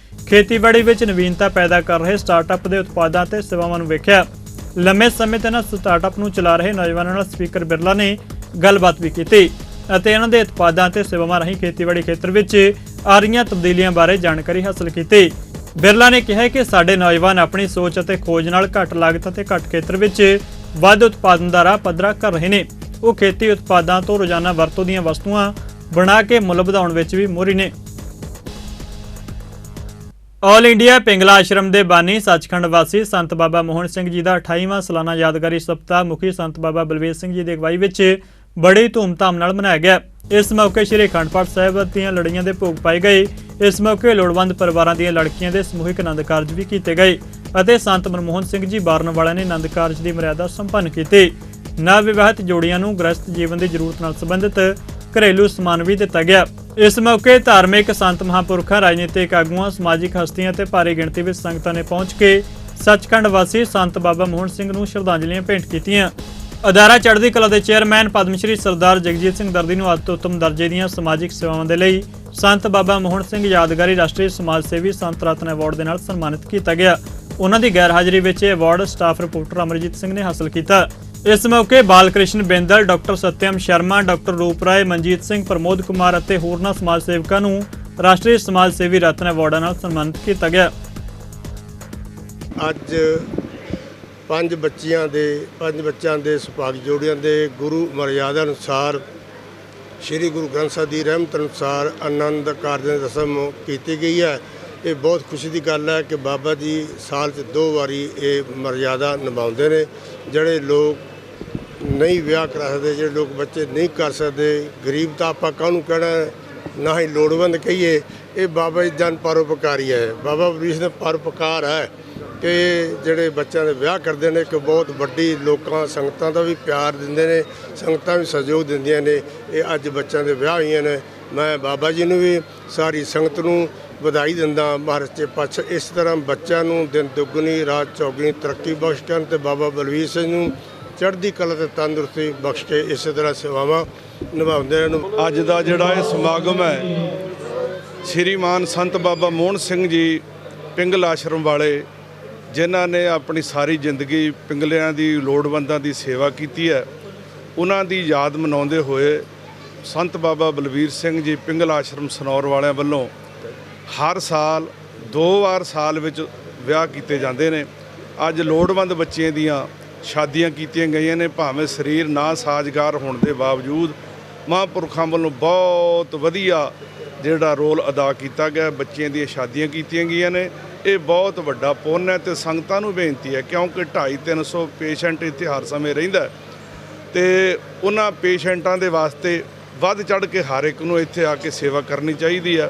ਖੇਤੀਬਾੜੀ ਵਿੱਚ ਨਵੀਨਤਾ ਪੈਦਾ ਕਰ ਰਹੇ ਸਟਾਰਟਅਪ ਦੇ ਉਤਪਾਦਾਂ ਅਤੇ ਸੇਵਾਵਾਂ ਨੂੰ ਵੇਖਿਆ। ਲੰਮੇ ਸਮੇਂ ਤੋਂ ਇਹਨਾਂ ਸਟਾਰਟਅਪ ਨੂੰ ਚਲਾ ਰਹੇ ਨੌਜਵਾਨਾਂ ਨਾਲ ਸਪੀਕਰ ਬਿਰਲਾ ਨੇ ਗੱਲਬਾਤ ਵੀ ਕੀਤੀ ਅਤੇ ਇਹਨਾਂ ਦੇ ਉਤਪਾਦਾਂ ਅਤੇ ਸੇਵਾਵਾਂ ਰਾਹੀਂ ਖੇਤੀਬਾੜੀ ਖੇਤਰ ਵਿੱਚ ਆ ਰਹੀਆਂ ਤਬਦੀਲੀਆਂ ਬਾਰੇ ਜਾਣਕਾਰੀ ਹਾਸਲ ਕੀਤੀ। ਬਿਰਲਾ ਨੇ ਕਿਹਾ ਕਿ ਸਾਡੇ ਨੌਜਵਾਨ ਆਪਣੀ ਸੋਚ ਅਤੇ ਖੋਜ ਨਾਲ ਘੱਟ ਲਾਗਤ ਅਤੇ ਘੱਟ ਖੇਤਰ ਵਿੱਚ ਵੱਧ ਉਤਪਾਦਨ ਦਾ ਰਾਹ ਪੱਧਰਾ ਕਰ ਰਹੇ ਨੇ। ਉਹ ਖੇਤੀ ਉਤਪਾਦਾਂ ਤੋਂ ਰੋਜ਼ਾਨਾ ਵਰਤੋਂ ਦੀਆਂ ਵਸਤੂਆਂ ਬਣਾ ਕੇ ਮੁੱਲ ਵਧਾਉਣ ਵਿੱਚ ਵੀ ਮੋਹਰੀ ਨੇ। ਆਲ ਇੰਡੀਆ ਪਿੰਗਲਾ ਆਸ਼ਰਮ ਦੇ ਬਾਨੀ ਸੱਚਖੰਡ ਵਾਸੀ ਸੰਤ ਬਾਬਾ ਮੋਹਨ ਸਿੰਘ ਜੀ ਦਾ 28ਵਾਂ ਸਾਲਾਨਾ ਯਾਦਗਾਰੀ ਸਪਤਾਹ ਮੁਖੀ ਸੰਤ ਬਾਬਾ ਬਲਵੀਰ ਸਿੰਘ ਜੀ ਦੀ ਅਗਵਾਈ ਵਿੱਚ ਬੜੀ ਧੂਮਧਾਮ ਨਾਲ ਮਨਾਇਆ ਗਿਆ। ਇਸ ਮੌਕੇ ਸ਼੍ਰੀ ਅਖੰਡ ਪਾਠ ਸਾਹਿਬ ਦੀਆਂ ਲੜੀਆਂ ਦੇ ਭੋਗ ਪਾਏ ਗਏ। ਇਸ ਮੌਕੇ ਲੋੜਵੰਦ ਪਰਿਵਾਰਾਂ ਦੀਆਂ ਲੜਕੀਆਂ ਦੇ ਸਮੂਹਿਕ ਆਨੰਦ ਕਾਰਜ ਵੀ ਕੀਤੇ ਗਏ ਅਤੇ ਸੰਤ ਮਨਮੋਹਨ ਸਿੰਘ ਜੀ ਬਾਰਨ ਵਾਲਿਆਂ ਨੇ ਆਨੰਦ ਕਾਰਜ ਦੀ ਮਰਿਆਦਾ ਸੰਪੰਨ ਕੀਤੀ। ਨਵ ਵਿਵਾਹਿਤ ਜੋੜੀਆਂ ਨੂੰ ਗ੍ਰਸਤ ਜੀਵਨ ਦੀ ਜ਼ਰੂਰਤ ਨਾਲ ਸੰਬੰਧਿਤ ਘਰੇਲੂ ਸਮਾਨ ਵੀ ਦਿੱਤਾ ਗਿਆ। ਇਸ ਮੌਕੇ ਧਾਰਮਿਕ ਸੰਤ ਮਹਾਂਪੁਰਖਾਂ, ਰਾਜਨੀਤਿਕ ਆਗੂਆਂ, ਸਮਾਜਿਕ ਹਸਤੀਆਂ ਤੇ ਭਾਰੀ ਗਿਣਤੀ ਵਿੱਚ ਸੰਗਤਾਂ ਨੇ ਪਹੁੰਚ ਕੇ ਸੱਚਖੰਡ ਵਾਸੀ ਸੰਤ ਬਾਬਾ ਮੋਹਨ ਸਿੰਘ ਨੂੰ ਸ਼ਰਧਾਂਜਲੀਆਂ ਭੇਂਟ ਕੀਤੀਆਂ। ਅਦਾਰਾ ਚੜ੍ਹਦੀ ਕਲਾ ਦੇ ਚੇਅਰਮੈਨ ਪਦਮ ਸ਼੍ਰੀ ਸਰਦਾਰ ਜਗਜੀਤ ਸਿੰਘ ਦਰਦੀ ਨੂੰ ਉੱਤਮ ਦਰਜੇ ਦੀਆਂ ਸਮਾਜਿਕ ਸੇਵਾਵਾਂ ਦੇ ਲਈ ਸੰਤ ਬਾਬਾ ਮੋਹਨ ਸਿੰਘ ਯਾਦਗਾਰੀ ਰਾਸ਼ਟਰੀ ਸਮਾਜ ਸੇਵੀ ਸੰਤ ਰਤਨ ਅਵਾਰਡ ਦੇ ਨਾਲ ਸਨਮਾਨਿਤ ਕੀਤਾ ਗਿਆ। ਉਹਨਾਂ ਦੀ ਗੈਰ ਹਾਜ਼ਰੀ ਵਿੱਚ ਇਹ award staff reporter Amarjit Singh ਨੇ ਹਾਸਲ ਕੀਤਾ। ਇਸ ਮੌਕੇ ਬਾਲ ਕ੍ਰਿਸ਼ਨ ਬਿੰਦਲ, ਡਾਕਟਰ ਸਤਿਅਮ ਸ਼ਰਮਾ, ਡਾਕਟਰ ਰੂਪ ਰਾਏ, ਮਨਜੀਤ ਸਿੰਘ, ਪ੍ਰਮੋਦ ਕੁਮਾਰ ਅਤੇ ਹੋਰਨਾਂ ਸਮਾਜ ਸੇਵਕਾਂ ਨੂੰ ਰਾਸ਼ਟਰੀ ਸਮਾਜ ਸੇਵੀ ਰਤਨ ਅਵਾਰਡਾਂ ਨਾਲ ਸਨਮਾਨਿਤ ਕੀਤਾ ਗਿਆ। ਅੱਜ ਪੰਜ ਬੱਚਿਆਂ ਦੇ ਸੁਭਾਗ ਜੋੜਿਆਂ ਦੇ ਗੁਰੂ ਮਰਿਆਦਾ ਅਨੁਸਾਰ ਸ੍ਰੀ ਗੁਰੂ ਗ੍ਰੰਥ ਸਾਹਿਬ ਦੀ ਰਹਿਮਤ ਅਨੁਸਾਰ ਆਨੰਦ ਕਾਰਜ ਦੀ ਰਸਮ ਕੀਤੀ ਗਈ ਹੈ। ਇਹ ਬਹੁਤ ਖੁਸ਼ੀ ਦੀ ਗੱਲ ਹੈ ਕਿ ਬਾਬਾ ਜੀ ਸਾਲ 'ਚ 2 ਵਾਰੀ ਇਹ ਮਰਿਆਦਾ ਨਿਭਾਉਂਦੇ ਨੇ। ਜਿਹੜੇ ਲੋਕ ਨਹੀਂ ਵਿਆਹ ਕਰਾ ਸਕਦੇ, ਜਿਹੜੇ ਲੋਕ ਬੱਚੇ ਨਹੀਂ ਕਰ ਸਕਦੇ, ਗਰੀਬ ਤਾਂ ਆਪਾਂ ਕਾਹਨੂੰ ਕਹਿਣਾ, ਨਾ ਹੀ ਲੋੜਵੰਦ ਕਹੀਏ, ਇਹ ਬਾਬਾ ਜੀ ਜਨ ਪਰਉਪਕਾਰੀ ਹੈ। ਬਾਬਾ ਬਲਬੀਰ ਸਿੰਘ ਦਾ ਪਰਉਪਕਾਰ ਹੈ ਕਿ ਜਿਹੜੇ ਬੱਚਿਆਂ ਦੇ ਵਿਆਹ ਕਰਦੇ ਨੇ, ਇੱਕ ਬਹੁਤ ਵੱਡੀ ਲੋਕਾਂ ਸੰਗਤਾਂ ਦਾ ਵੀ ਪਿਆਰ ਦਿੰਦੇ ਨੇ, ਸੰਗਤਾਂ ਵੀ ਸਹਿਯੋਗ ਦਿੰਦੀਆਂ ਨੇ। ਇਹ ਅੱਜ ਬੱਚਿਆਂ ਦੇ ਵਿਆਹ ਹੋਈਆਂ ਨੇ। ਮੈਂ ਬਾਬਾ ਜੀ ਨੂੰ ਵੀ ਸਾਰੀ ਸੰਗਤ ਨੂੰ ਵਧਾਈ ਦਿੰਦਾ। ਮਹਾਰਾਜ ਦੇ ਪਾਤਸ਼ਾਹ ਇਸ ਤਰ੍ਹਾਂ ਬੱਚਿਆਂ ਨੂੰ ਦਿਨ ਦੁੱਗਣੀ ਰਾਤ ਚੌਗੁਣੀ ਤਰੱਕੀ ਬਖਸ਼ ਕਰਨ ਤੇ ਬਾਬਾ ਬਲਬੀਰ ਸਿੰਘ ਨੂੰ ਚੜ੍ਹਦੀ ਕਲਾ ਤੇ ਤੰਦਰੁਸਤੀ ਬਖਸ਼ ਕੇ ਇਸੇ ਤਰ੍ਹਾਂ ਸੇਵਾਵਾਂ ਨਿਭਾਉਂਦੇ ਰਹਿਣ। ਅੱਜ ਦਾ ਜਿਹੜਾ ਇਹ ਸਮਾਗਮ ਹੈ, ਸ਼੍ਰੀਮਾਨ ਸੰਤ ਬਾਬਾ ਮੋਹਨ ਸਿੰਘ ਜੀ ਪਿੰਗਲ ਆਸ਼ਰਮ ਵਾਲੇ, ਜਿਨ੍ਹਾਂ ਨੇ ਆਪਣੀ ਸਾਰੀ ਜ਼ਿੰਦਗੀ ਪਿੰਗਲਿਆਂ ਦੀ ਲੋੜਵੰਦਾਂ ਦੀ ਸੇਵਾ ਕੀਤੀ ਹੈ, ਉਹਨਾਂ ਦੀ ਯਾਦ ਮਨਾਉਂਦੇ ਹੋਏ ਸੰਤ ਬਾਬਾ ਬਲਬੀਰ ਸਿੰਘ ਜੀ ਪਿੰਗਲ ਆਸ਼ਰਮ ਸਨੌਰ ਵਾਲਿਆਂ ਵੱਲੋਂ ਹਰ ਸਾਲ 2 ਵਾਰ ਸਾਲ ਵਿੱਚ ਵਿਆਹ ਕੀਤੇ ਜਾਂਦੇ ਨੇ। ਅੱਜ ਲੋੜਵੰਦ ਬੱਚਿਆਂ ਦੀਆਂ ਸ਼ਾਦੀਆਂ ਕੀਤੀਆਂ ਗਈਆਂ ਨੇ। ਭਾਵੇਂ ਸਰੀਰ ਨਾ ਸਾਜ਼ਗਾਰ ਹੋਣ ਦੇ ਬਾਵਜੂਦ ਮਹਾਂਪੁਰਖਾਂ ਵੱਲੋਂ ਬਹੁਤ ਵਧੀਆ ਜਿਹੜਾ ਰੋਲ ਅਦਾ ਕੀਤਾ ਗਿਆ, ਬੱਚਿਆਂ ਦੀਆਂ ਸ਼ਾਦੀਆਂ ਕੀਤੀਆਂ ਗਈਆਂ ਨੇ। ਇਹ ਬਹੁਤ ਵੱਡਾ ਪੁੰਨ ਹੈ ਤੇ ਸੰਗਤਾਂ ਨੂੰ ਬੇਨਤੀ ਹੈ, ਕਿਉਂਕਿ 250-300 ਪੇਸ਼ੈਂਟ ਇੱਥੇ ਹਰ ਸਮੇਂ ਰਹਿੰਦਾ ਤੇ ਉਹਨਾਂ ਪੇਸ਼ੈਂਟਾਂ ਦੇ ਵਾਸਤੇ ਵੱਧ ਚੜ੍ਹ ਕੇ ਹਰ ਇੱਕ ਨੂੰ ਇੱਥੇ ਆ ਕੇ ਸੇਵਾ ਕਰਨੀ ਚਾਹੀਦੀ ਹੈ।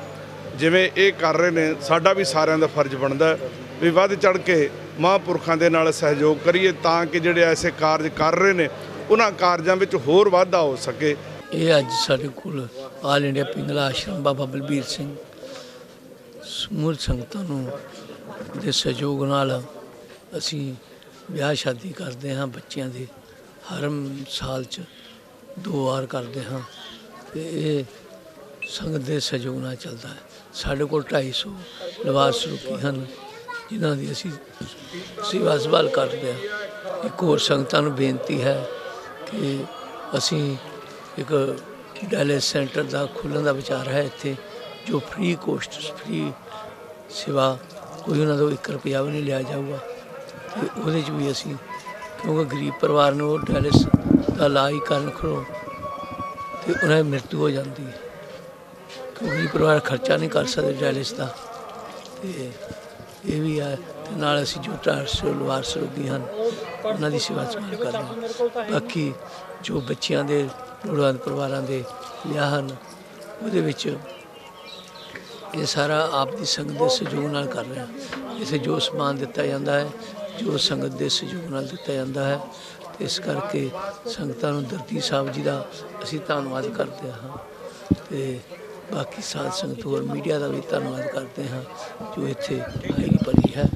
ਜਿਵੇਂ ਇਹ ਕਰ ਰਹੇ ਨੇ, ਸਾਡਾ ਵੀ ਸਾਰਿਆਂ ਦਾ ਫਰਜ਼ ਬਣਦਾ ਵੀ ਵੱਧ ਚੜ੍ਹ ਕੇ ਮਹਾਂਪੁਰਖਾਂ ਦੇ ਨਾਲ ਸਹਿਯੋਗ ਕਰੀਏ, ਤਾਂ ਕਿ ਜਿਹੜੇ ਐਸੇ ਕਾਰਜ ਕਰ ਰਹੇ ਨੇ ਉਹਨਾਂ ਕਾਰਜਾਂ ਵਿੱਚ ਹੋਰ ਵਾਧਾ ਹੋ ਸਕੇ। ਇਹ ਅੱਜ ਸਾਡੇ ਕੋਲ ਆਲ ਇੰਡੀਆ ਪਿੰਗਲਾ ਆਸ਼ਰਮ ਬਾਬਾ ਬਲਬੀਰ ਸਿੰਘ ਸਮੂਹ ਸੰਗਤਾਂ ਨੂੰ ਦੇ ਸਹਿਯੋਗ ਨਾਲ ਅਸੀਂ ਵਿਆਹ ਸ਼ਾਦੀ ਕਰਦੇ ਹਾਂ ਬੱਚਿਆਂ ਦੇ। ਹਰ ਸਾਲ 'ਚ 2 ਵਾਰ ਕਰਦੇ ਹਾਂ ਤੇ ਇਹ ਸੰਗਤ ਦੇ ਸਹਿਯੋਗ ਨਾਲ ਚੱਲਦਾ ਹੈ। ਸਾਡੇ ਕੋਲ 250 ਲਿਵਾਸ ਰੂਪੀ ਹਨ, ਜਿਨ੍ਹਾਂ ਦੀ ਅਸੀਂ ਸੇਵਾ ਸੰਭਾਲ ਕਰਦੇ ਹਾਂ। ਇੱਕ ਹੋਰ ਸੰਗਤਾਂ ਨੂੰ ਬੇਨਤੀ ਹੈ ਕਿ ਅਸੀਂ ਇੱਕ ਡਾਇਲਿਸਿਸ ਸੈਂਟਰ ਦਾ ਖੋਲ੍ਹਣ ਦਾ ਵਿਚਾਰ ਹੈ ਇੱਥੇ, ਜੋ ਫ੍ਰੀ ਸੇਵਾ, ਕੋਈ ਉਹਨਾਂ ਤੋਂ 1 ਰੁਪਇਆ ਵੀ ਨਹੀਂ ਲਿਆ ਜਾਊਗਾ। ਅਤੇ ਉਹਦੇ 'ਚ ਵੀ ਅਸੀਂ, ਕਿਉਂਕਿ ਗਰੀਬ ਪਰਿਵਾਰ ਨੂੰ ਉਹ ਡਾਇਲਿਸਿਸ ਦਾ ਇਲਾਜ ਕਰਨ ਖੜੋ ਅਤੇ ਉਹਨਾਂ ਦੀ ਮ੍ਰਿਤੂ ਹੋ ਜਾਂਦੀ ਹੈ, ਕਿਉਂਕਿ ਗਰੀਬ ਪਰਿਵਾਰ ਖਰਚਾ ਨਹੀਂ ਕਰ ਸਕਦੇ ਡਾਇਲਿਸਿਸ ਦਾ। ਅਤੇ ਇਹ ਵੀ ਹੈ। ਅਤੇ ਨਾਲ ਅਸੀਂ ਜੋ 250 ਲਿਵਾਸ ਰੋਗੀ ਹਨ ਉਹਨਾਂ ਦੀ ਸੇਵਾ ਸੰਭਾਲ ਕਰਦੇ ਹਾਂ। ਬਾਕੀ ਜੋ ਬੱਚਿਆਂ ਦੇ ਲੋੜਵੰਦ ਪਰਿਵਾਰਾਂ ਦੇ ਵਿਆਹ ਹਨ, ਉਹਦੇ ਵਿੱਚ ਇਹ ਸਾਰਾ ਆਪ ਦੀ ਸੰਗਤ ਦੇ ਸਹਿਯੋਗ ਨਾਲ ਕਰ ਰਹੇ ਹਾਂ। ਇਸੇ ਜੋ ਸਮਾਨ ਦਿੱਤਾ ਜਾਂਦਾ ਹੈ, ਜੋ ਸੰਗਤ ਦੇ ਸਹਿਯੋਗ ਨਾਲ ਦਿੱਤਾ ਜਾਂਦਾ ਹੈ। ਅਤੇ ਇਸ ਕਰਕੇ ਸੰਗਤਾਂ ਨੂੰ ਦਰਦੀ ਸਾਹਿਬ ਜੀ ਦਾ ਅਸੀਂ ਧੰਨਵਾਦ ਕਰਦੇ ਹਾਂ ਅਤੇ ਬਾਕੀ ਸਾਧ ਸੰਗਤ ਹੋਰ ਮੀਡੀਆ ਦਾ ਵੀ ਧੰਨਵਾਦ ਕਰਦੇ ਹਾਂ ਜੋ ਇੱਥੇ ਆਈ ਭਰੀ ਹੈ।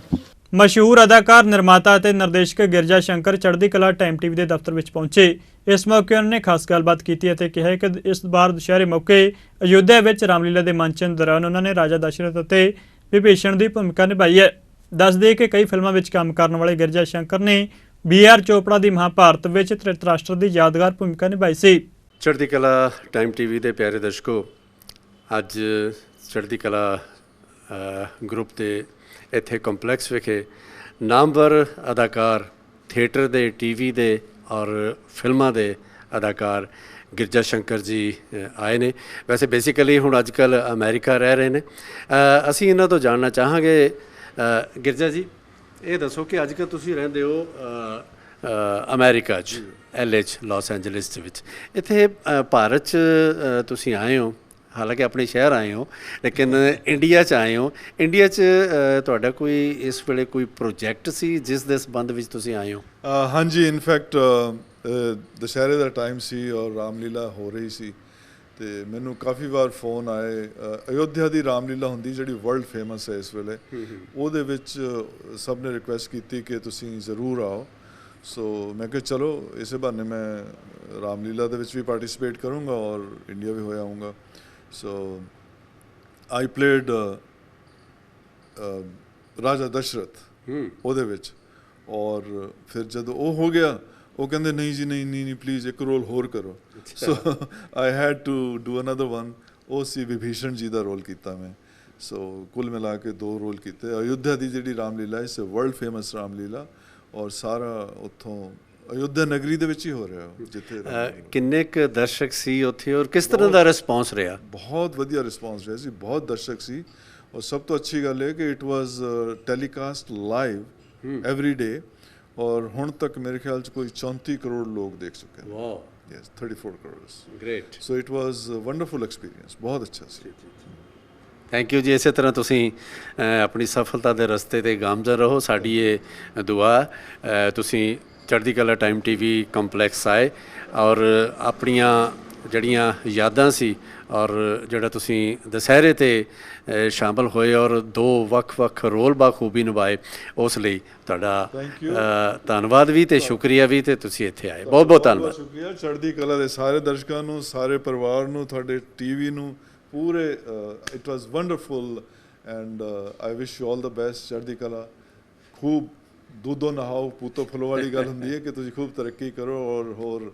ਮਸ਼ਹੂਰ ਅਦਾਕਾਰ, ਨਿਰਮਾਤਾ ਅਤੇ ਨਿਰਦੇਸ਼ਕ ਗਿਰਜਾ ਸ਼ੰਕਰ ਚੜ੍ਹਦੀ ਕਲਾ ਟਾਈਮ ਟੀਵੀ ਦੇ ਦਫ਼ਤਰ ਵਿੱਚ ਪਹੁੰਚੇ। ਇਸ ਮੌਕੇ ਉਹਨਾਂ ਨੇ ਖਾਸ ਗੱਲਬਾਤ ਕੀਤੀ ਅਤੇ ਕਿਹਾ ਕਿ ਇਸ ਵਾਰ ਦੁਸ਼ਹਿਰੇ ਮੌਕੇ ਅਯੋਧਿਆ ਵਿੱਚ ਰਾਮਲੀਲਾ ਦੇ ਮੰਚਨ ਦੌਰਾਨ ਉਹਨਾਂ ਨੇ ਰਾਜਾ ਦਸ਼ਰਥ ਅਤੇ ਵਿਭੀਸ਼ਣ ਦੀ ਭੂਮਿਕਾ ਨਿਭਾਈ ਹੈ। ਦੱਸ ਦੇਈਏ ਕਿ ਕਈ ਫਿਲਮਾਂ ਵਿੱਚ ਕੰਮ ਕਰਨ ਵਾਲੇ ਗਿਰਜਾ ਸ਼ੰਕਰ ਨੇ BR ਚੋਪੜਾ ਦੀ ਮਹਾਭਾਰਤ ਵਿੱਚ ਧ੍ਰਿਤਰਾਸ਼ਟਰ ਦੀ ਯਾਦਗਾਰ ਭੂਮਿਕਾ ਨਿਭਾਈ ਸੀ। ਚੜ੍ਹਦੀ ਕਲਾ ਟਾਈਮ ਟੀਵੀ ਦੇ ਪਿਆਰੇ ਦਰਸ਼ਕੋ, ਅੱਜ ਚੜ੍ਹਦੀ ਕਲਾ ਗਰੁੱਪ ਦੇ ਇੱਥੇ ਕੰਪਲੈਕਸ ਵਿਖੇ ਨਾਮਵਰ ਅਦਾਕਾਰ, ਥੀਏਟਰ ਦੇ, ਟੀਵੀ ਦੇ ਔਰ ਫਿਲਮਾਂ ਦੇ ਅਦਾਕਾਰ ਗਿਰਜਾ ਸ਼ੰਕਰ ਜੀ ਆਏ ਨੇ। ਵੈਸੇ ਬੇਸਿਕਲੀ ਹੁਣ ਅੱਜ ਕੱਲ੍ਹ ਅਮਰੀਕਾ ਰਹਿ ਰਹੇ ਨੇ। ਅਸੀਂ ਇਹਨਾਂ ਤੋਂ ਜਾਣਨਾ ਚਾਹਾਂਗੇ, ਗਿਰਜਾ ਜੀ ਇਹ ਦੱਸੋ ਕਿ ਅੱਜ ਕੱਲ੍ਹ ਤੁਸੀਂ ਰਹਿੰਦੇ ਹੋ ਅਮਰੀਕਾ 'ਚ, LA 'ਚ, ਲਾਸ ਐਂਜਲਸ ਦੇ ਵਿੱਚ। ਇੱਥੇ ਭਾਰਤ 'ਚ ਤੁਸੀਂ ਆਏ ਹੋ, ਹਾਲਾਂਕਿ ਆਪਣੇ ਸ਼ਹਿਰ ਆਏ ਹੋ, ਲੇਕਿਨ ਇੰਡੀਆ 'ਚ ਆਏ ਹੋ। ਇੰਡੀਆ 'ਚ ਤੁਹਾਡਾ ਕੋਈ ਇਸ ਵੇਲੇ ਕੋਈ ਪ੍ਰੋਜੈਕਟ ਸੀ ਜਿਸ ਦੇ ਸੰਬੰਧ ਵਿੱਚ ਤੁਸੀਂ ਆਏ ਹੋ? ਹਾਂਜੀ, ਇਨਫੈਕਟ ਦੁਸਹਿਰੇ ਦਾ ਟਾਈਮ ਸੀ ਔਰ ਰਾਮਲੀਲਾ ਹੋ ਰਹੀ ਸੀ ਤੇ ਮੈਨੂੰ ਕਾਫੀ ਵਾਰ ਫੋਨ ਆਏ। ਅਯੋਧਿਆ ਦੀ ਰਾਮਲੀਲਾ ਹੁੰਦੀ ਜਿਹੜੀ ਵਰਲਡ ਫੇਮਸ ਹੈ ਇਸ ਵੇਲੇ, ਉਹਦੇ ਵਿੱਚ ਸਭ ਨੇ ਰਿਕੁਐਸਟ ਕੀਤੀ ਕਿ ਤੁਸੀਂ ਜ਼ਰੂਰ ਆਓ। ਸੋ ਮੈਂ ਕਿਹਾ ਚਲੋ ਇਸੇ ਬਹਾਨੇ ਮੈਂ ਰਾਮਲੀਲਾ ਦੇ ਵਿੱਚ ਵੀ ਪਾਰਟਿਸਿਪੇਟ ਕਰੂੰਗਾ ਔਰ ਇੰਡੀਆ ਵੀ ਹੋਇਆ ਆਊਂਗਾ। ਸੋ ਆਈ ਪਲੇਡ ਰਾਜਾ ਦਸ਼ਰਥ ਉਹਦੇ ਵਿੱਚ, ਔਰ ਫਿਰ ਜਦੋਂ ਉਹ ਹੋ ਗਿਆ ਉਹ ਕਹਿੰਦੇ ਨਹੀਂ ਜੀ ਨਹੀਂ ਪਲੀਜ਼ ਇੱਕ ਰੋਲ ਹੋਰ ਕਰੋ। So I had to do another one. ਉਹ ਸੀ ਵਿਭੀਸ਼ਣ ਜੀ ਦਾ ਰੋਲ ਕੀਤਾ ਮੈਂ। ਸੋ ਕੁੱਲ ਮਿਲਾ ਕੇ 2 ਰੋਲ ਕੀਤੇ। ਅਯੋਧਿਆ ਦੀ ਜਿਹੜੀ ਰਾਮਲੀਲਾ ਇਸ ਵਰਲਡ ਫੇਮਸ ਰਾਮਲੀਲਾ, ਔਰ ਸਾਰਾ ਉੱਥੋਂ ਅਯੋਧਿਆ ਨਗਰੀ ਦੇ ਵਿੱਚ ਹੀ ਹੋ ਰਿਹਾ ਜਿੱਥੇ। ਕਿੰਨੇ ਕੁ ਦਰਸ਼ਕ ਸੀ ਉੱਥੇ ਔਰ ਕਿਸ ਤਰ੍ਹਾਂ ਦਾ ਰਿਸਪੌਂਸ ਰਿਹਾ? ਬਹੁਤ ਵਧੀਆ ਰਿਸਪੌਂਸ ਰਿਹਾ ਸੀ, ਬਹੁਤ ਦਰਸ਼ਕ ਸੀ। ਔਰ ਸਭ ਤੋਂ ਅੱਛੀ ਗੱਲ ਇਹ ਕਿ it was telecast live every day, ਔਰ ਹੁਣ ਤੱਕ ਮੇਰੇ ਖਿਆਲ 'ਚ ਕੋਈ 34 ਕਰੋੜ ਲੋਕ ਦੇਖ ਚੁੱਕੇ ਨੇ। Wow, yes 34 crore. Great. So it was wonderful experience, ਬਹੁਤ ਅੱਛਾ ਸੀ। ਥੈਂਕ ਯੂ ਜੀ। ਇਸੇ ਤਰ੍ਹਾਂ ਤੁਸੀਂ ਆਪਣੀ ਸਫਲਤਾ ਦੇ ਰਸਤੇ 'ਤੇ ਗਾਮਜ਼ਨ ਰਹੋ, ਸਾਡੀ ਇਹ ਦੁਆ। ਤੁਸੀਂ ਚੜ੍ਹਦੀ ਕਲਾ ਟਾਈਮ TV ਕੰਪਲੈਕਸ ਆਏ ਔਰ ਆਪਣੀਆਂ ਜਿਹੜੀਆਂ ਯਾਦਾਂ ਸੀ ਔਰ ਜਿਹੜਾ ਤੁਸੀਂ ਦੁਸਹਿਰੇ 'ਤੇ ਸ਼ਾਮਲ ਹੋਏ ਔਰ 2 ਵੱਖ-ਵੱਖ ਰੋਲ ਬਾਖੂਬੀ ਨਿਭਾਏ, ਉਸ ਲਈ ਤੁਹਾਡਾ ਧੰਨਵਾਦ ਵੀ ਅਤੇ ਸ਼ੁਕਰੀਆ ਵੀ, ਅਤੇ ਤੁਸੀਂ ਇੱਥੇ ਆਏ। ਬਹੁਤ ਬਹੁਤ ਧੰਨਵਾਦ। ਸ਼ੁਕਰੀਆ ਚੜ੍ਹਦੀ ਕਲਾ ਦੇ ਸਾਰੇ ਦਰਸ਼ਕਾਂ ਨੂੰ, ਸਾਰੇ ਪਰਿਵਾਰ ਨੂੰ, ਤੁਹਾਡੇ TV ਨੂੰ ਪੂਰੇ। It was wonderful and I wish you all the best. ਚੜ੍ਹਦੀ ਕਲਾ, ਖੂਬ ਦੁੱਧੋ ਨਹਾਓ ਪੂਤੋ ਫੁੱਲੋ ਵਾਲੀ ਗੱਲ ਹੁੰਦੀ ਹੈ ਕਿ ਤੁਸੀਂ ਖੂਬ ਤਰੱਕੀ ਕਰੋ ਔਰ ਹੋਰ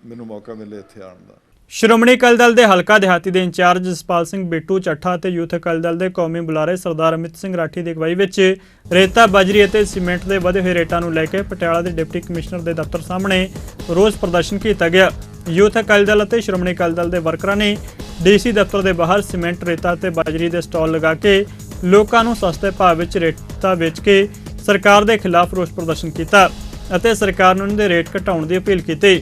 ਮੈਨੂੰ ਮੌਕਾ ਮਿਲੇ ਇੱਥੇ ਆਉਣ ਦਾ। ਸ਼੍ਰੋਮਣੀ ਅਕਾਲੀ ਦਲ ਦੇ ਹਲਕਾ ਦਿਹਾਤੀ ਦੇ ਇੰਚਾਰਜ ਜਸਪਾਲ ਸਿੰਘ ਬਿੱਟੂ ਚੱਠਾ ਅਤੇ ਯੂਥ ਅਕਾਲੀ ਦਲ ਦੇ ਕੌਮੀ ਬੁਲਾਰੇ ਸਰਦਾਰ ਅਮਿਤ ਸਿੰਘ ਰਾਠੀ ਦੀ ਅਗਵਾਈ ਵਿੱਚ ਰੇਤਾ, ਬਜਰੀ ਅਤੇ ਸੀਮੈਂਟ ਦੇ ਵਧੇ ਹੋਏ ਰੇਟਾਂ ਨੂੰ ਲੈ ਕੇ ਪਟਿਆਲਾ ਦੇ ਡਿਪਟੀ ਕਮਿਸ਼ਨਰ ਦੇ ਦਫ਼ਤਰ ਸਾਹਮਣੇ ਰੋਸ ਪ੍ਰਦਰਸ਼ਨ ਕੀਤਾ ਗਿਆ। ਯੂਥ ਅਕਾਲੀ ਦਲ ਅਤੇ ਸ਼੍ਰੋਮਣੀ ਅਕਾਲੀ ਦਲ ਦੇ ਵਰਕਰਾਂ ਨੇ DC ਦਫ਼ਤਰ ਦੇ ਬਾਹਰ ਸੀਮੈਂਟ, ਰੇਤਾ ਅਤੇ ਬਜਰੀ ਦੇ ਸਟਾਲ ਲਗਾ ਕੇ ਲੋਕਾਂ ਨੂੰ ਸਸਤੇ ਭਾਅ ਵਿੱਚ ਰੇਤਾ ਵੇਚ ਕੇ ਸਰਕਾਰ ਦੇ ਖਿਲਾਫ ਰੋਸ ਪ੍ਰਦਰਸ਼ਨ ਕੀਤਾ ਅਤੇ ਸਰਕਾਰ ਨੂੰ ਉਹਨਾਂ ਦੇ ਰੇਟ ਘਟਾਉਣ ਦੀ ਅਪੀਲ ਕੀਤੀ।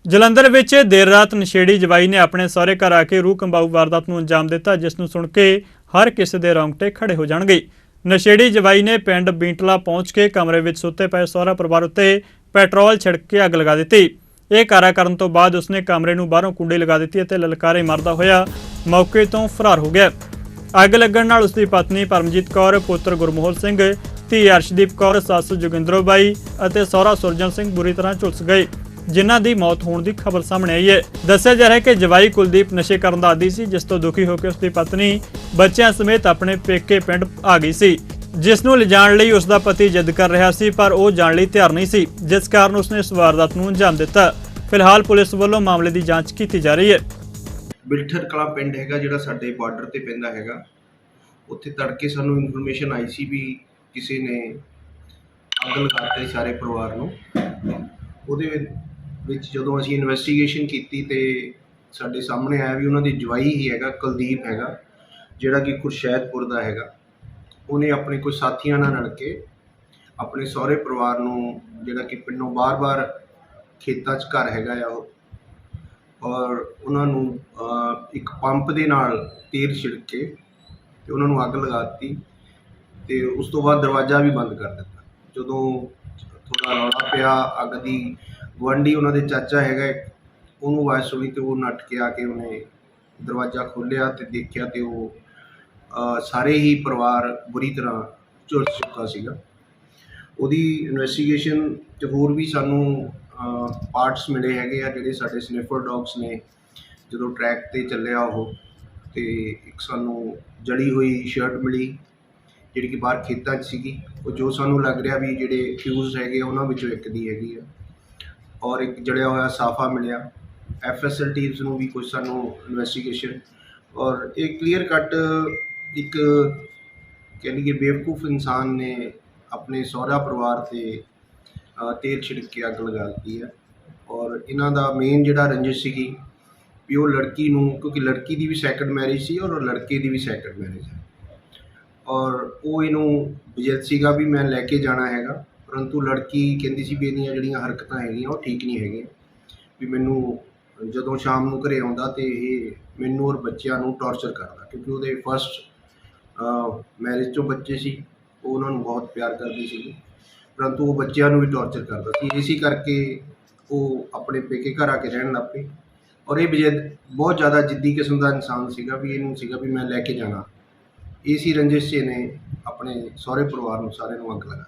ਜਲੰਧਰ ਵਿੱਚ ਦੇਰ ਰਾਤ ਨਸ਼ੇੜੀ ਜਵਾਈ ਨੇ ਆਪਣੇ ਸਹੁਰੇ ਘਰ ਆ ਕੇ ਰੂਹ ਕੰਬਾਊ ਵਾਰਦਾਤ ਨੂੰ ਅੰਜਾਮ ਦਿੱਤਾ, ਜਿਸ ਨੂੰ ਸੁਣ ਕੇ ਹਰ ਕਿਸੇ ਦੇ ਰੌਂਗਟੇ ਖੜੇ ਹੋ ਜਾਣਗੇ। ਨਸ਼ੇੜੀ ਜਵਾਈ ਨੇ ਪਿੰਡ ਬੀਂਟਲਾ ਪਹੁੰਚ ਕੇ ਕਮਰੇ ਵਿੱਚ ਸੁੱਤੇ ਪਏ ਸਹੁਰਾ ਪਰਿਵਾਰ ਉੱਤੇ ਪੈਟਰੋਲ ਛਿੜਕ ਕੇ ਅੱਗ ਲਗਾ ਦਿੱਤੀ। ਇਹ ਕਾਰਾ ਕਰਨ ਤੋਂ ਬਾਅਦ ਉਸਨੇ ਕਮਰੇ ਨੂੰ ਬਾਹਰੋਂ ਕੁੰਡੀ ਲਗਾ ਦਿੱਤੀ ਅਤੇ ਲਲਕਾਰੇ ਮਾਰਦਾ ਹੋਇਆ ਮੌਕੇ ਤੋਂ ਫਰਾਰ ਹੋ ਗਿਆ। ਅੱਗ ਲੱਗਣ ਨਾਲ ਉਸਦੀ ਪਤਨੀ ਪਰਮਜੀਤ ਕੌਰ, ਪੁੱਤਰ ਗੁਰਮੋਹਰ ਸਿੰਘ, ਧੀ ਅਰਸ਼ਦੀਪ ਕੌਰ, ਸੱਸ ਜੋਗਿੰਦਰੋ ਬਾਈ ਅਤੇ ਸਹੁਰਾ ਸੁਰਜਨ ਸਿੰਘ ਬੁਰੀ ਤਰ੍ਹਾਂ ਝੁਲਸ ਗਏ, ਜਿਨ੍ਹਾਂ ਦੀ ਮੌਤ ਹੋਣ ਦੀ ਖਬਰ ਸਾਹਮਣੇ ਆਈ ਹੈ। ਦੱਸਿਆ ਜਾ ਰਿਹਾ ਹੈ ਕਿ ਜਵਾਈ ਕੁਲਦੀਪ ਨਸ਼ੇ ਕਰਨ ਦਾ ਆਦੀ ਸੀ, ਜਿਸ ਤੋਂ ਦੁਖੀ ਹੋ ਕੇ ਉਸਦੀ ਪਤਨੀ ਬੱਚਿਆਂ ਸਮੇਤ ਆਪਣੇ ਪੇਕੇ ਪਿੰਡ ਆ ਗਈ ਸੀ, ਜਿਸ ਨੂੰ ਲਿਜਾਣ ਲਈ ਉਸਦਾ ਪਤੀ ਜਿੱਦ ਕਰ ਰਿਹਾ ਸੀ, ਪਰ ਉਹ ਜਾਣ ਲਈ ਤਿਆਰ ਨਹੀਂ ਸੀ, ਜਿਸ ਕਾਰਨ ਉਸਨੇ ਇਸ ਵਾਰਦਾਤ ਨੂੰ ਅੰਜਾਮ ਦਿੱਤਾ। ਫਿਲਹਾਲ ਪੁਲਿਸ ਵੱਲੋਂ ਮਾਮਲੇ ਦੀ ਜਾਂਚ ਕੀਤੀ ਜਾ ਰਹੀ ਹੈ। ਬਿਲਠਰ ਕਲਾਂ ਪਿੰਡ ਹੈਗਾ ਜਿਹੜਾ ਸਾਡੇ ਬਾਰਡਰ ਤੇ ਪੈਂਦਾ ਹੈਗਾ, ਉੱਥੇ ਤੜਕੇ ਸਾਨੂੰ ਇਨਫੋਰਮੇਸ਼ਨ ਆਈ ਸੀ ਵੀ ਕਿਸੇ ਨੇ ਅੱਗ ਲਗਾਤੀ ਸਾਰੇ ਪਰਿਵਾਰ ਨੂੰ। ਉਹਦੇ ਵਿੱਚ ਜਦੋਂ ਅਸੀਂ ਇਨਵੈਸਟੀਗੇਸ਼ਨ ਕੀਤੀ ਤੇ ਸਾਡੇ ਸਾਹਮਣੇ ਆਇਆ ਵੀ ਉਹਨਾਂ ਦੀ ਜਵਾਈ ਹੀ ਹੈਗਾ, ਕੁਲਦੀਪ ਹੈਗਾ, ਜਿਹੜਾ ਕਿ ਖੁਰਸ਼ੈਦਪੁਰ ਦਾ ਹੈਗਾ। ਉਹਨੇ ਆਪਣੇ ਕੁਝ ਸਾਥੀਆਂ ਨਾਲ ਰਲ ਕੇ ਆਪਣੇ ਸਹੁਰੇ ਪਰਿਵਾਰ ਨੂੰ, ਜਿਹੜਾ ਕਿ ਪਿੰਡੋਂ ਬਾਰ-ਬਾਰ ਖੇਤਾਂ 'ਚ ਘਰ ਹੈਗਾ ਆ ਉਹ, ਔਰ ਉਹਨਾਂ ਨੂੰ ਇੱਕ ਪੰਪ ਦੇ ਨਾਲ ਤੇਲ ਛਿੜਕ ਕੇ ਤੇ ਉਹਨਾਂ ਨੂੰ ਅੱਗ ਲਗਾ ਦਿੱਤੀ ਤੇ ਉਸ ਤੋਂ ਬਾਅਦ ਦਰਵਾਜ਼ਾ ਵੀ ਬੰਦ ਕਰ ਦਿੱਤਾ। ਜਦੋਂ ਥੋੜ੍ਹਾ ਰੌਲਾ ਪਿਆ, ਅੱਗ ਦੀ ਗੁਆਂਢੀ ਉਹਨਾਂ ਦੇ ਚਾਚਾ ਹੈਗਾ, ਉਹਨੂੰ ਆਵਾਜ਼ ਸੁਣੀ ਤੇ ਉਹ ਨੱਠ ਕੇ ਆ ਕੇ ਉਹਨੇ ਦਰਵਾਜ਼ਾ ਖੋਲ੍ਹਿਆ ਤੇ ਦੇਖਿਆ ਤੇ ਉਹ ਸਾਰੇ ਹੀ ਪਰਿਵਾਰ ਬੁਰੀ ਤਰ੍ਹਾਂ ਝੁਲਸ ਚੁੱਕਾ ਸੀਗਾ। ਉਹਦੀ ਇਨਵੈਸਟੀਗੇਸ਼ਨ 'ਚ ਹੋਰ ਵੀ ਸਾਨੂੰ ਪਾਰਟਸ ਮਿਲੇ ਹੈਗੇ ਆ, ਜਿਹੜੇ ਸਾਡੇ ਸਨਿਫਰ ਡੌਗਸ ਨੇ ਜਦੋਂ ਟਰੈਕ 'ਤੇ ਚੱਲਿਆ ਉਹ, ਤੇ ਇੱਕ ਸਾਨੂੰ ਜਲੀ ਹੋਈ ਸ਼ਰਟ ਮਿਲੀ ਜਿਹੜੀ ਕਿ ਬਾਹਰ ਖੇਤਾਂ 'ਚ ਸੀਗੀ, ਉਹ ਜੋ ਸਾਨੂੰ ਲੱਗ ਰਿਹਾ ਵੀ ਜਿਹੜੇ ਫਿਊਜ਼ ਹੈਗੇ ਉਹਨਾਂ ਵਿੱਚੋਂ ਇੱਕ ਦੀ ਹੈਗੀ ਆ, ਔਰ ਇੱਕ ਜਲਿਆ ਹੋਇਆ ਸਾਫਾ ਮਿਲਿਆ। FSL ਟੀਮਸ ਨੂੰ ਵੀ ਕੁਝ ਸਾਨੂੰ ਇਨਵੈਸਟੀਗੇਸ਼ਨ, ਔਰ ਇਹ ਕਲੀਅਰ ਕੱਟ ਇੱਕ ਕਹਿ ਲਈਏ ਬੇਵਕੂਫ ਇਨਸਾਨ ਨੇ ਆਪਣੇ ਸਹੁਰਾ ਪਰਿਵਾਰ 'ਤੇ ਤੇਲ ਛਿੜਕ ਕੇ ਅੱਗ ਲਗਾ ਦਿੱਤੀ ਹੈ। ਔਰ ਇਹਨਾਂ ਦਾ ਮੇਨ ਜਿਹੜਾ ਰੰਜਿਸ਼ ਸੀਗੀ ਵੀ ਉਹ ਲੜਕੀ ਨੂੰ, ਕਿਉਂਕਿ ਲੜਕੀ ਦੀ ਵੀ ਸੈਕੰਡ ਮੈਰਿਜ ਸੀ ਔਰ ਲੜਕੇ ਦੀ ਵੀ ਸੈਕੰਡ ਮੈਰਿਜ ਹੈ, ਔਰ ਉਹ ਇਹਨੂੰ ਜਿੱਦ ਸੀਗਾ ਵੀ ਮੈਂ ਲੈ ਕੇ ਜਾਣਾ ਹੈਗਾ, ਪਰੰਤੂ ਲੜਕੀ ਕਹਿੰਦੀ ਸੀ ਵੀ ਇਹਦੀਆਂ ਜਿਹੜੀਆਂ ਹਰਕਤਾਂ ਹੈਗੀਆਂ ਉਹ ਠੀਕ ਨਹੀਂ ਹੈਗੀਆਂ, ਵੀ ਮੈਨੂੰ ਜਦੋਂ ਸ਼ਾਮ ਨੂੰ ਘਰੇ ਆਉਂਦਾ ਤੇ ਇਹ ਮੈਨੂੰ ਔਰ ਬੱਚਿਆਂ ਨੂੰ ਟੌਰਚਰ ਕਰਦਾ, ਕਿਉਂਕਿ ਉਹਦੇ ਫਸਟ ਮੈਰਿਜ 'ਚੋਂ ਬੱਚੇ ਸੀ, ਉਹ ਉਹਨਾਂ ਨੂੰ ਬਹੁਤ ਪਿਆਰ ਕਰਦੀ ਸੀ, ਪਰੰਤੂ ਉਹ ਬੱਚਿਆਂ ਨੂੰ ਵੀ ਟੌਰਚਰ ਕਰਦਾ ਸੀ। ਇਸੇ ਕਰਕੇ ਉਹ ਆਪਣੇ ਪੇਕੇ ਘਰ ਆ ਕੇ ਰਹਿਣ ਲੱਗ ਪਏ। ਔਰ ਇਹ ਬਹੁਤ ਜ਼ਿਆਦਾ ਜਿੱਦੀ ਕਿਸਮ ਦਾ ਇਨਸਾਨ ਸੀਗਾ ਵੀ ਇਹਨੂੰ ਸੀਗਾ ਵੀ ਮੈਂ ਲੈ ਕੇ ਜਾਣਾ। ਇਸੀ ਰੰਜਿਸ਼ 'ਚ ਇਹਨੇ ਆਪਣੇ ਸਹੁਰੇ ਪਰਿਵਾਰ ਨੂੰ ਸਾਰੇ ਨੂੰ ਅੱਗ ਲਗਾ।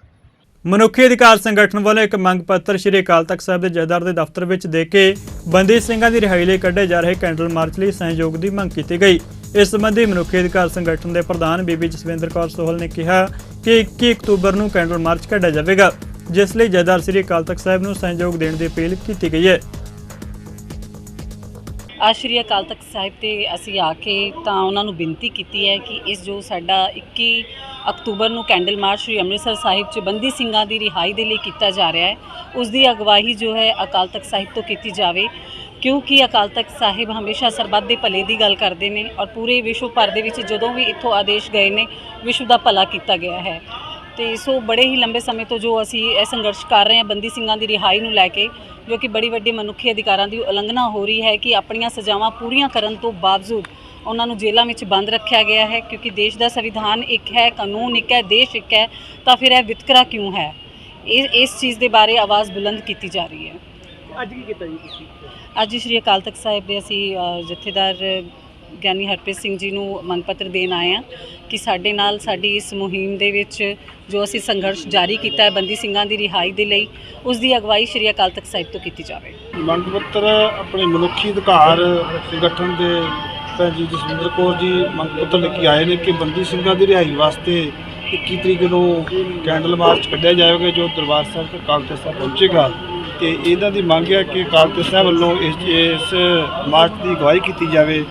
ਮਨੁੱਖੀ ਅਧਿਕਾਰ ਸੰਗਠਨ ਵੱਲੋਂ ਇੱਕ ਮੰਗ ਪੱਤਰ ਸ਼੍ਰੀ ਅਕਾਲ ਤਖਤ ਸਾਹਿਬ ਦੇ ਜਥੇਦਾਰ ਦੇ ਦਫ਼ਤਰ ਵਿੱਚ ਦੇ ਕੇ ਬੰਦੀ ਸਿੰਘਾਂ ਦੀ ਰਿਹਾਈ ਲਈ ਕੱਢੇ ਜਾ ਰਹੇ ਕੈਂਡਲ ਮਾਰਚ ਲਈ ਸਹਿਯੋਗ ਦੀ ਮੰਗ ਕੀਤੀ ਗਈ। ਇਸ ਸੰਬੰਧੀ ਮਨੁੱਖੀ ਅਧਿਕਾਰ ਸੰਗਠਨ ਦੇ ਪ੍ਰਧਾਨ ਬੀਬੀ ਜਸਵਿੰਦਰ ਕੌਰ ਸੋਹਲ ਨੇ ਕਿਹਾ ਕਿ 21 ਅਕਤੂਬਰ ਨੂੰ ਕੈਂਡਲ ਮਾਰਚ ਕੱਢਿਆ ਜਾਵੇਗਾ, ਜਿਸ ਲਈ ਜਥੇਦਾਰ ਸ਼੍ਰੀ ਅਕਾਲ ਤਖਤ ਸਾਹਿਬ ਨੂੰ ਸਹਿਯੋਗ ਦੇਣ ਦੀ ਅਪੀਲ ਕੀਤੀ ਗਈ ਹੈ। ਅੱਜ ਸ਼੍ਰੀ ਅਕਾਲ ਤਖਤ ਸਾਹਿਬ ਤੇ ਅਸੀਂ ਆ ਕੇ ਤਾਂ ਉਹਨਾਂ ਨੂੰ ਬੇਨਤੀ ਕੀਤੀ ਹੈ ਕਿ ਇਸ ਜੋ ਸਾਡਾ 21 ਅਕਤੂਬਰ ਨੂੰ ਕੈਂਡਲ ਮਾਰਚ ਸ਼੍ਰੀ ਅੰਮ੍ਰਿਤਸਰ ਸਾਹਿਬ 'ਚ ਬੰਦੀ ਸਿੰਘਾਂ ਦੀ ਰਿਹਾਈ ਦੇ ਲਈ ਕੀਤਾ ਜਾ ਰਿਹਾ ਹੈ, ਉਸ ਦੀ ਅਗਵਾਈ ਜੋ ਹੈ ਅਕਾਲ ਤਖਤ ਸਾਹਿਬ ਤੋਂ ਕੀਤੀ ਜਾਵੇ, ਕਿਉਂਕਿ ਅਕਾਲ ਤਖਤ ਸਾਹਿਬ ਹਮੇਸ਼ਾ ਸਰਬੱਤ ਦੇ ਭਲੇ ਦੀ ਗੱਲ ਕਰਦੇ ਨੇ ਔਰ ਪੂਰੇ ਵਿਸ਼ਵ ਭਰ ਦੇ ਵਿੱਚ ਜਦੋਂ ਵੀ ਇੱਥੋਂ ਆਦੇਸ਼ ਗਏ ਨੇ ਵਿਸ਼ਵ ਦਾ ਭਲਾ ਕੀਤਾ ਗਿਆ ਹੈ। ਤੇ ਸੋ ਬੜੇ ਹੀ ਲੰਬੇ ਸਮੇਂ ਤੋਂ ਜੋ ਅਸੀਂ ਇਹ ਸੰਘਰਸ਼ ਕਰ ਰਹੇ ਹਾਂ ਬੰਦੀ ਸਿੰਘਾਂ ਦੀ ਰਿਹਾਈ ਨੂੰ ਲੈ ਕੇ, ਜੋ ਕਿ ਬੜੀ ਵੱਡੀ ਮਨੁੱਖੀ ਅਧਿਕਾਰਾਂ ਦੀ ਉਲੰਘਣਾ ਹੋ ਰਹੀ ਹੈ ਕਿ ਆਪਣੀਆਂ ਸਜ਼ਾਵਾਂ ਪੂਰੀਆਂ ਕਰਨ ਤੋਂ ਬਾਵਜੂਦ ਉਹਨਾਂ ਨੂੰ ਜੇਲ੍ਹਾਂ ਵਿੱਚ ਬੰਦ ਰੱਖਿਆ ਗਿਆ ਹੈ, ਕਿਉਂਕਿ ਦੇਸ਼ ਦਾ ਸੰਵਿਧਾਨ ਇੱਕ ਹੈ, ਕਾਨੂੰਨ ਇੱਕ ਹੈ, ਦੇਸ਼ ਇੱਕ ਹੈ, ਤਾਂ ਫਿਰ ਇਹ ਵਿਤਕਰਾ ਕਿਉਂ ਹੈ? ਇਸ ਚੀਜ਼ ਦੇ ਬਾਰੇ ਆਵਾਜ਼ ਬੁਲੰਦ ਕੀਤੀ ਜਾ ਰਹੀ ਹੈ। ਅੱਜ ਕੀ ਕੀਤਾ ਜੀ ਤੁਸੀਂ? ਅੱਜ ਸ਼੍ਰੀ ਅਕਾਲ ਤਖਤ ਸਾਹਿਬ ਦੇ ਅਸੀਂ ਜਥੇਦਾਰ ਗਿਆਨੀ ਹਰਪ੍ਰੀਤ ਸਿੰਘ ਜੀ ਨੂੰ ਮੰਗ ਪੱਤਰ ਦੇਣ ਆਏ ਹਾਂ ਕਿ ਸਾਡੇ ਨਾਲ ਸਾਡੀ ਇਸ ਮੁਹਿੰਮ ਦੇ ਵਿੱਚ ਜੋ ਅਸੀਂ ਸੰਘਰਸ਼ ਜਾਰੀ ਕੀਤਾ ਹੈ ਬੰਦੀ ਸਿੰਘਾਂ ਦੀ ਰਿਹਾਈ ਦੇ ਲਈ, ਉਸ ਦੀ ਅਗਵਾਈ ਸ਼੍ਰੀ ਅਕਾਲ ਤਖਤ ਸਾਹਿਬ ਤੋਂ ਕੀਤੀ ਜਾਵੇ। ਮੰਗ ਪੱਤਰ ਆਪਣੇ ਮਨੁੱਖੀ ਅਧਿਕਾਰ ਸੰਗਠਨ ਦੇ ਭੈਣ ਜੀ ਜਸਵਿੰਦਰ ਕੌਰ ਜੀ ਮੰਗ ਪੱਤਰ ਲੈ ਕੇ ਆਏ ਨੇ ਕਿ ਬੰਦੀ ਸਿੰਘਾਂ ਦੀ ਰਿਹਾਈ ਵਾਸਤੇ 21 ਤਰੀਕ ਨੂੰ ਕੈਂਡਲ ਮਾਰਚ ਕੱਢਿਆ ਜਾਵੇਗਾ ਜੋ ਦਰਬਾਰ ਸਾਹਿਬ ਤੇ ਅਕਾਲ ਤਖਤ ਸਾਹਿਬ ਪਹੁੰਚੇਗਾ। ਤੇ ਇਹਨਾਂ ਦੀ ਮੰਗ ਹੈ ਕਿ ਅਕਾਲ ਤਖਤ ਸਾਹਿਬ ਵੱਲੋਂ ਇਸ ਮਾਰਚ ਦੀ ਅਗਵਾਈ ਕੀਤੀ ਜਾਵੇ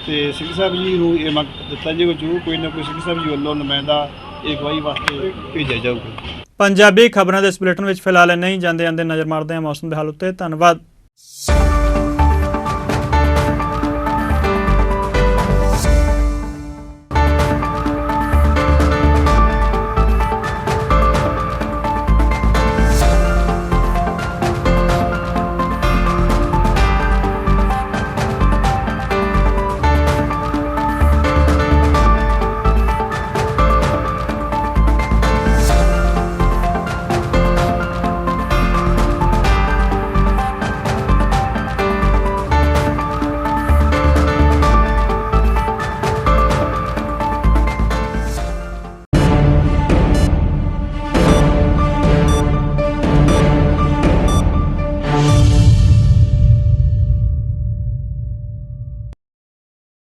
ਤੇ ਸਿੰਘ ਸਾਹਿਬ ਜੀ ਨੂੰ ਇਹ ਮੰਗ ਦਿੱਤਾ ਜਾਵੇਗਾ, ਜੋ ਕੋਈ ਨਾ ਕੋਈ ਸਿੰਘ ਸਾਹਿਬ ਜੀ ਵੱਲੋਂ ਨੁਮਾਇੰਦਾ ਇਹ ਅਗਵਾਈ ਵਾਸਤੇ ਭੇਜਿਆ ਜਾਊਗਾ। ਪੰਜਾਬੀ ਖਬਰਾਂ ਦੇ ਇਸ ਬੁਲੇਟਿਨ ਵਿੱਚ ਫਿਲਹਾਲ ਨਹੀਂ ਜਾਂਦੇ ਨਜ਼ਰ ਮਾਰਦੇ ਹਾਂ ਮੌਸਮ ਦੇ ਹਾਲ ਉੱਤੇ। ਧੰਨਵਾਦ।